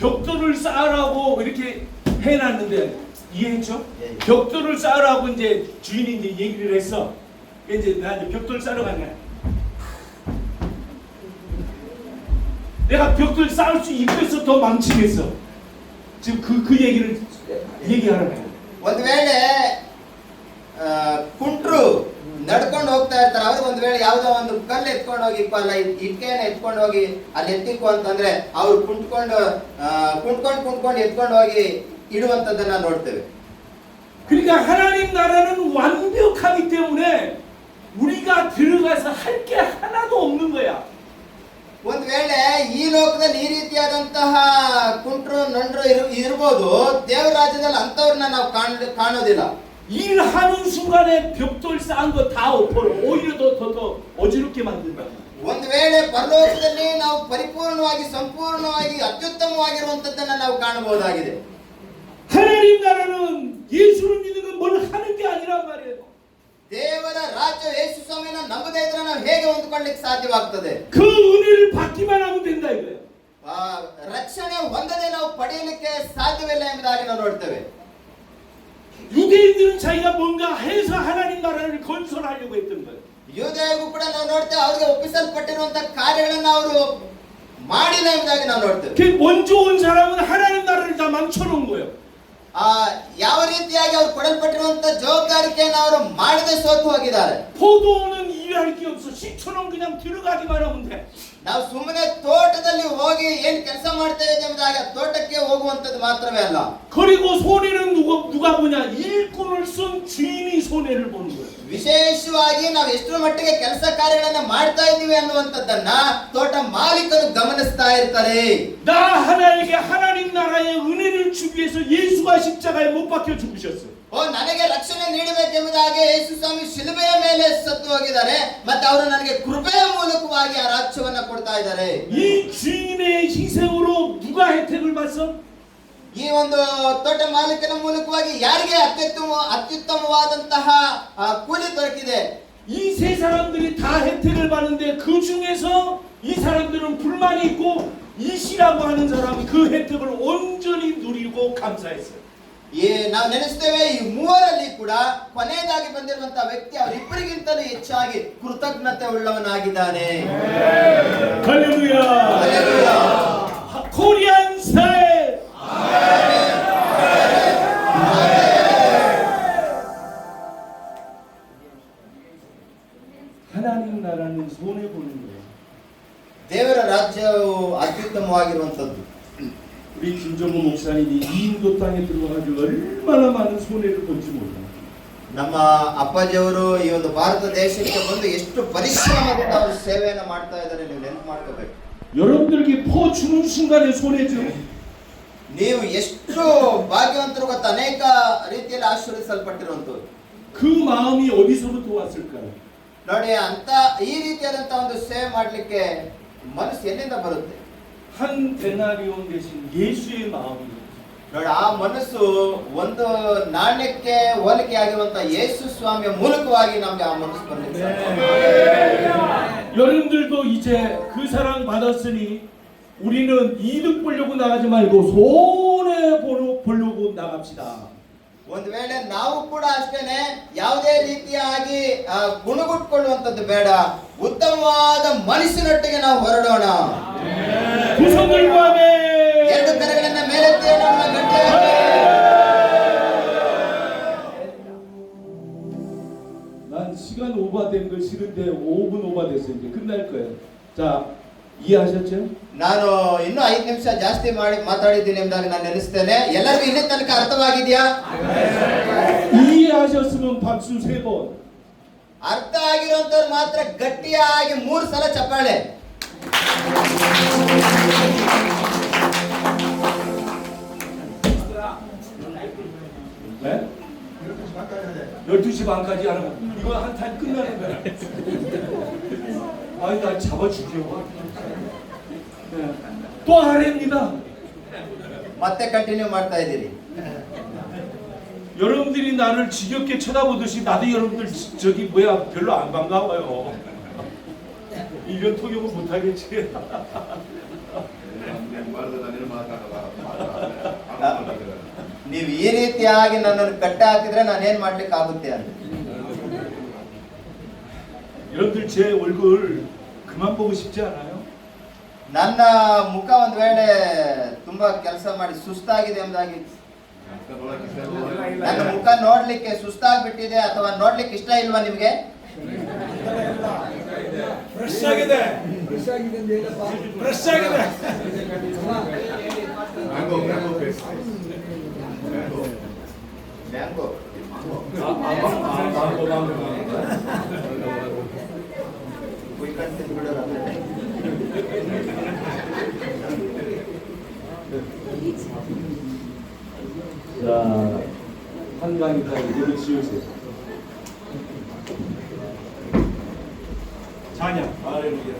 벽돌을 쌓으라고 이렇게 해놨는데 이해했죠? 예. 벽돌을 쌓으라고 이제 주인이 이제 얘기를 했어. 이제 나 이제 벽돌 쌓으러 가냐? 내가 벽돌 쌓을 수 있겠어? 더 망치겠어? 지금 그 얘기를 얘기하는 거야. ಒಂದು ವೇಳೆ ಕುಂಟ್ರು ನಡ್ಕೊಂಡು ಹೋಗ್ತಾ ಇರ್ತಾರೆ, ಅವ್ರಿಗೆ ಒಂದು ವೇಳೆ ಯಾವ್ದೋ ಒಂದು ಕಲ್ಲು ಎತ್ಕೊಂಡು ಹೋಗಿ ಅಲ್ಲ ಇಟ್ಕೆನ ಎತ್ಕೊಂಡು ಹೋಗಿ ಅಲ್ಲಿ ಎತ್ತಿಕ್ಕು ಅಂತಂದ್ರೆ ಅವ್ರು ಕುಂಟ್ಕೊಂಡು ಎತ್ಕೊಂಡು ಹೋಗಿ ಇಡುವಂತದ್ದನ್ನ ನೋಡ್ತೇವೆ. 그러니까 하나님 나라는 완벽하기 때문에 우리가 들어가서 할 게 하나도 없는 거야. ಒಂದು ವೇಳೆ ಈ ಲೋಕದಲ್ಲಿ ಈ ರೀತಿಯಾದಂತಹ ಕುಂಟ್ರು ನಂಡ್ರು ಇರ್ಬೋದು, ದೇವರ ರಾಜ್ಯದಲ್ಲಿ ಅಂತವ್ರನ್ನ ನಾವು ಕಾಣೋದಿಲ್ಲ. 일하는 순간에 벽돌 쌓은 거 다 엎어요. 오히려 더 어지럽게 만든다. ಒಂದು ವೇಳೆ ಪರಲೋಕದಲ್ಲಿ ನಾವು ಪರಿಪೂರ್ಣವಾಗಿ ಸಂಪೂರ್ಣವಾಗಿ ಅತ್ಯುತ್ತಮವಾಗಿರುವಂತದ್ದನ್ನ ನಾವು ಕಾಣಬಹುದಾಗಿದೆ. 하나님 나라는 예수를 믿는 건 뭘 하는 게 아니란 말이에요. ದೇವರ ರಾಜ್ಯ ಯೇಸು ಸ್ವಾಮಿನ ನಂಬದೇ ಇದ್ರೆ ನಾವು ಹೇಗೆ ಹೊಂದ್ಕೊಳ್ಳಿಕ್ಕೆ ಸಾಧ್ಯವಾಗ್ತದೆ? 그 은혜를 받기만 하면 된다 이거예요. ರಕ್ಷಣೆ ಹೊಂದದೆ ನಾವು ಪಡೆಯಲಿಕ್ಕೆ ಸಾಧ್ಯವಿಲ್ಲ ಎಂಬುದಾಗಿ ನಾವು ನೋಡ್ತೇವೆ. 유대인들은 자기가 뭔가 해서 하나님 나라를 건설하려고 했던 거예요. ಯೂದರಿಗೂ ಕೂಡ ನಾವು ನೋಡ್ತೇವೆ, ಅವ್ರಿಗೆ ಒಪ್ಪಿಸಲ್ಪಟ್ಟಿರುವಂತಹ ಕಾರ್ಯಗಳನ್ನ ಅವರು ಮಾಡಿಲ್ಲ ಎಂಬುದಾಗಿ ನಾವು ನೋಡ್ತೇವೆ. 그 먼저 온 사람은 하나님 나라를 다 망쳐놓은 거예요. ಯಾವ ರೀತಿಯಾಗಿ ಅವ್ರು ಕೊಡಲ್ಪಟ್ಟಿರುವಂತಹ ಜವಾಬ್ದಾರಿಕೆಯನ್ನು ಅವರು ಮಾಡದೆ ಸೋತು ಹೋಗಿದ್ದಾರೆ. 포도는 일할 게 없어. 시초는 그냥 들어가기만 하면 돼. ನಾವು ಸುಮ್ಮನೆ ತೋಟದಲ್ಲಿ ಹೋಗಿ ಏನ್ ಕೆಲಸ ಮಾಡ್ತೇವೆ ಎಂಬುದಾಗಿ ತೋಟಕ್ಕೆ ಹೋಗುವಂತದ್ದು ಮಾತ್ರವೇ ಅಲ್ಲ. 그리고 손해는 누가 보냐? 일꾼을 쓴 주인이 손해를 보는 거예요. ವಿಶೇಷವಾಗಿ ನಾವು ಎಷ್ಟರ ಮಟ್ಟಿಗೆ ಕೆಲಸ ಕಾರ್ಯಗಳನ್ನ ಮಾಡ್ತಾ ಇದ್ದೀವಿ ಅನ್ನುವಂಥದ್ದನ್ನ ತೋಟ ಮಾಲೀಕರು ಗಮನಿಸ್ತಾ ಇರ್ತಾರೆ. 나 하나에게 하나님 나라의 은혜를 주기 위해서 예수가 십자가에 못 박혀 죽으셨어요. ನನಗೆ ರಕ್ಷಣೆ ನೀಡಬೇಕೆಂಬುದಾಗಿ ಯೇಸು ಸ್ವಾಮಿ ಶಿಲುಬೆಯ ಮೇಲೆ ಸತ್ತು ಹೋಗಿದ್ದಾರೆ, ಮತ್ತೆ ಅವರು ನನಗೆ ಕೃಪೆಯ ಮೂಲಕವಾಗಿ ಆ ರಾಜ್ಯವನ್ನ ಕೊಡ್ತಾ ಇದ್ದಾರೆ. 이 주인의 희생으로 누가 혜택을 받어? ಈ ಒಂದು ತೋಟ ಮಾಲೀಕನ ಮೂಲಕವಾಗಿ ಯಾರಿಗೆ ಅತ್ಯುತ್ತಮವಾದಂತಹ ಕೂಲಿ ದೊರಕಿದೆ? 이 세 사람들이 다 혜택을 받는데 그 중에서 이 사람들은 불만이 있고 이 씨라고 하는 사람이 그 혜택을 온전히 누리고 감사했어요. ನಾವು ನೆನೆಸ್ತೇವೆ, ಈ ಮೂವರಲ್ಲಿ ಕೂಡ ಕೊನೆಯದಾಗಿ ಬಂದಿರುವಂತಹ ವ್ಯಕ್ತಿ ಅವರಿಬ್ಬರಿಗಿಂತಲೂ ಹೆಚ್ಚಾಗಿ ಕೃತಜ್ಞತೆ ಉಳ್ಳವನಾಗಿದ್ದಾನೆ. 할렐루야. 할렐루야. 코리안 스타일. 하나님 나라는 손해 보는 거예요. ದೇವರ ರಾಜ್ಯವು ಅತ್ಯುತ್ತಮವಾಗಿರುವಂತದ್ದು. 우리 김정우 목사님이 이 인도 땅에 들어가지고 얼마나 많은 손해를 본지 몰라. ನಮ್ಮ ಅಪ್ಪಾಜಿಯವರು ಈ ಒಂದು ಭಾರತ ದೇಶಕ್ಕೆ ಬಂದು ಎಷ್ಟು ಪರಿಶ್ರಮದಿಂದ ಅವರು ಸೇವೆಯನ್ನು ಮಾಡ್ತಾ ಇದ್ದಾರೆ, ನೀವು ನೆನಪು ಮಾಡ್ಕೋಬೇಕು. 여러분들에게 퍼주는 순간에 손해죠. ನೀವು ಎಷ್ಟು ಭಾಗ್ಯವಂತರು ಗೊತ್ತಾ, ಅನೇಕ ರೀತಿಯಲ್ಲಿ ಆಶೀರ್ವದಿಸಲ್ಪಟ್ಟಿರುವಂತದ್ದು. 그 마음이 어디서부터 왔을까요? ನೋಡಿ, ಅಂತ ಈ ರೀತಿಯಾದಂತಹ ಒಂದು ಸೇವೆ ಮಾಡ್ಲಿಕ್ಕೆ ಮನಸ್ಸು ಎಲ್ಲಿಂದ ಬರುತ್ತೆ? 한 데나리온 대신 예수의 마음이에요. ನೋಡಿ, ಆ ಮನಸ್ಸು ಒಂದು ನಾಣ್ಯಕ್ಕೆ ಹೋಲಿಕೆ ಆಗಿರುವಂತ ಯೇಸು ಸ್ವಾಮಿಯ ಮೂಲಕವಾಗಿ ನಮ್ಗೆ ಆ ಮನಸ್ಸು ಬರಲಿಕ್ಕೆ 여러분들도 이제 그 사랑 받았으니 우리는 이득 보려고 나가지 말고 손해 보려고 나갑시다. ಒಂದು ವೇಳೆ ನಾವು ಕೂಡ ಅಷ್ಟೇನೆ ಯಾವುದೇ ರೀತಿಯಾಗಿ ಗುಣಗುಟ್ಕೊಳ್ಳುವಂತದ್ದು ಬೇಡ, ಉತ್ತಮವಾದ ಮನಸ್ಸಿನೊಟ್ಟಿಗೆ ನಾವು ಹೊರಡೋಣ. 두 손 들고 아멘. ಎರಡು ಕರಗಳನ್ನ ಮೇಲೆತ್ತಿ ಹೇಳೋಣ, ಗಟ್ಟಿಯಾಗಿ. 난 시간 오버된 거 싫은데 5분 오버됐어. 이제 끝날 거예요. 자, 이해하셨죠? ನಾನು ಇನ್ನೂ 5 ನಿಮಿಷ ಜಾಸ್ತಿ ಮಾತಾಡಿದ್ದೀನಿ ಎಂದಾಗ ನಾನು ನೆನೆಸ್ತೇನೆ. ಎಲ್ಲರಿಗೂ ಇಲ್ಲಿ ತನಕ ಅರ್ಥವಾಗಿದೆಯಾ? 이해하셨으면 박수 3번. ಅರ್ಥ ಆಗಿರುವಂತವ್ರು ಮಾತ್ರ ಗಟ್ಟಿಯಾಗಿ 3 ಸಲ ಚಪ್ಪಾಳೆ. 네? 12시 반까지 하는 거. 이거 한 타임 끝나는 거야. 아니, 날 잡아 죽여. 네. 또 하랍니다. ಮತ್ತೆ ಕಂಟಿನ್ಯೂ ಮಾಡ್ತಾ ಇದ್ದೀರಿ. 여러분들이 나를 지겹게 쳐다보듯이 나도 여러분들 저기 뭐야 별로 안 반가워요. 이런 통역은 못하겠지. ನೀವು ಈ ರೀತಿಯಾಗಿ ನನ್ನನ್ನು ಕಟ್ಟ ಹಾಕಿದ್ರೆ ನಾನು ಏನ್ ಮಾಡ್ಲಿಕ್ಕೆ ಆಗುತ್ತೆ ಅಂತ. 여러분들 제 얼굴 그만 보고 싶지 않아요? ನನ್ನ ಮುಖ ಒಂದ್ ವೇಳೆ ತುಂಬಾ ಕೆಲಸ ಮಾಡಿ ಸುಸ್ತಾಗಿದೆ ಎಂಬುದಾಗಿ, ನನ್ನ ಮುಖ ನೋಡ್ಲಿಕ್ಕೆ ಸುಸ್ತಾಗ್ಬಿಟ್ಟಿದೆ ಅಥವಾ ನೋಡ್ಲಿಕ್ಕೆ ಇಷ್ಟ ಇಲ್ವಾ ನಿಮ್ಗೆ? ಫ್ರೆಶ್ ಆಗಿದೆ, ಫ್ರೆಶ್ ಆಗಿದೆ. ಮ್ಯಾಂಗೋ ಕುಯ್ಕೊಂಡು ತಿಂದ್ಬಿಡೋರು ಅಂದ್ರೆ. 자, 한강이다 이제는 지우세요. 찬양, 할렐루야.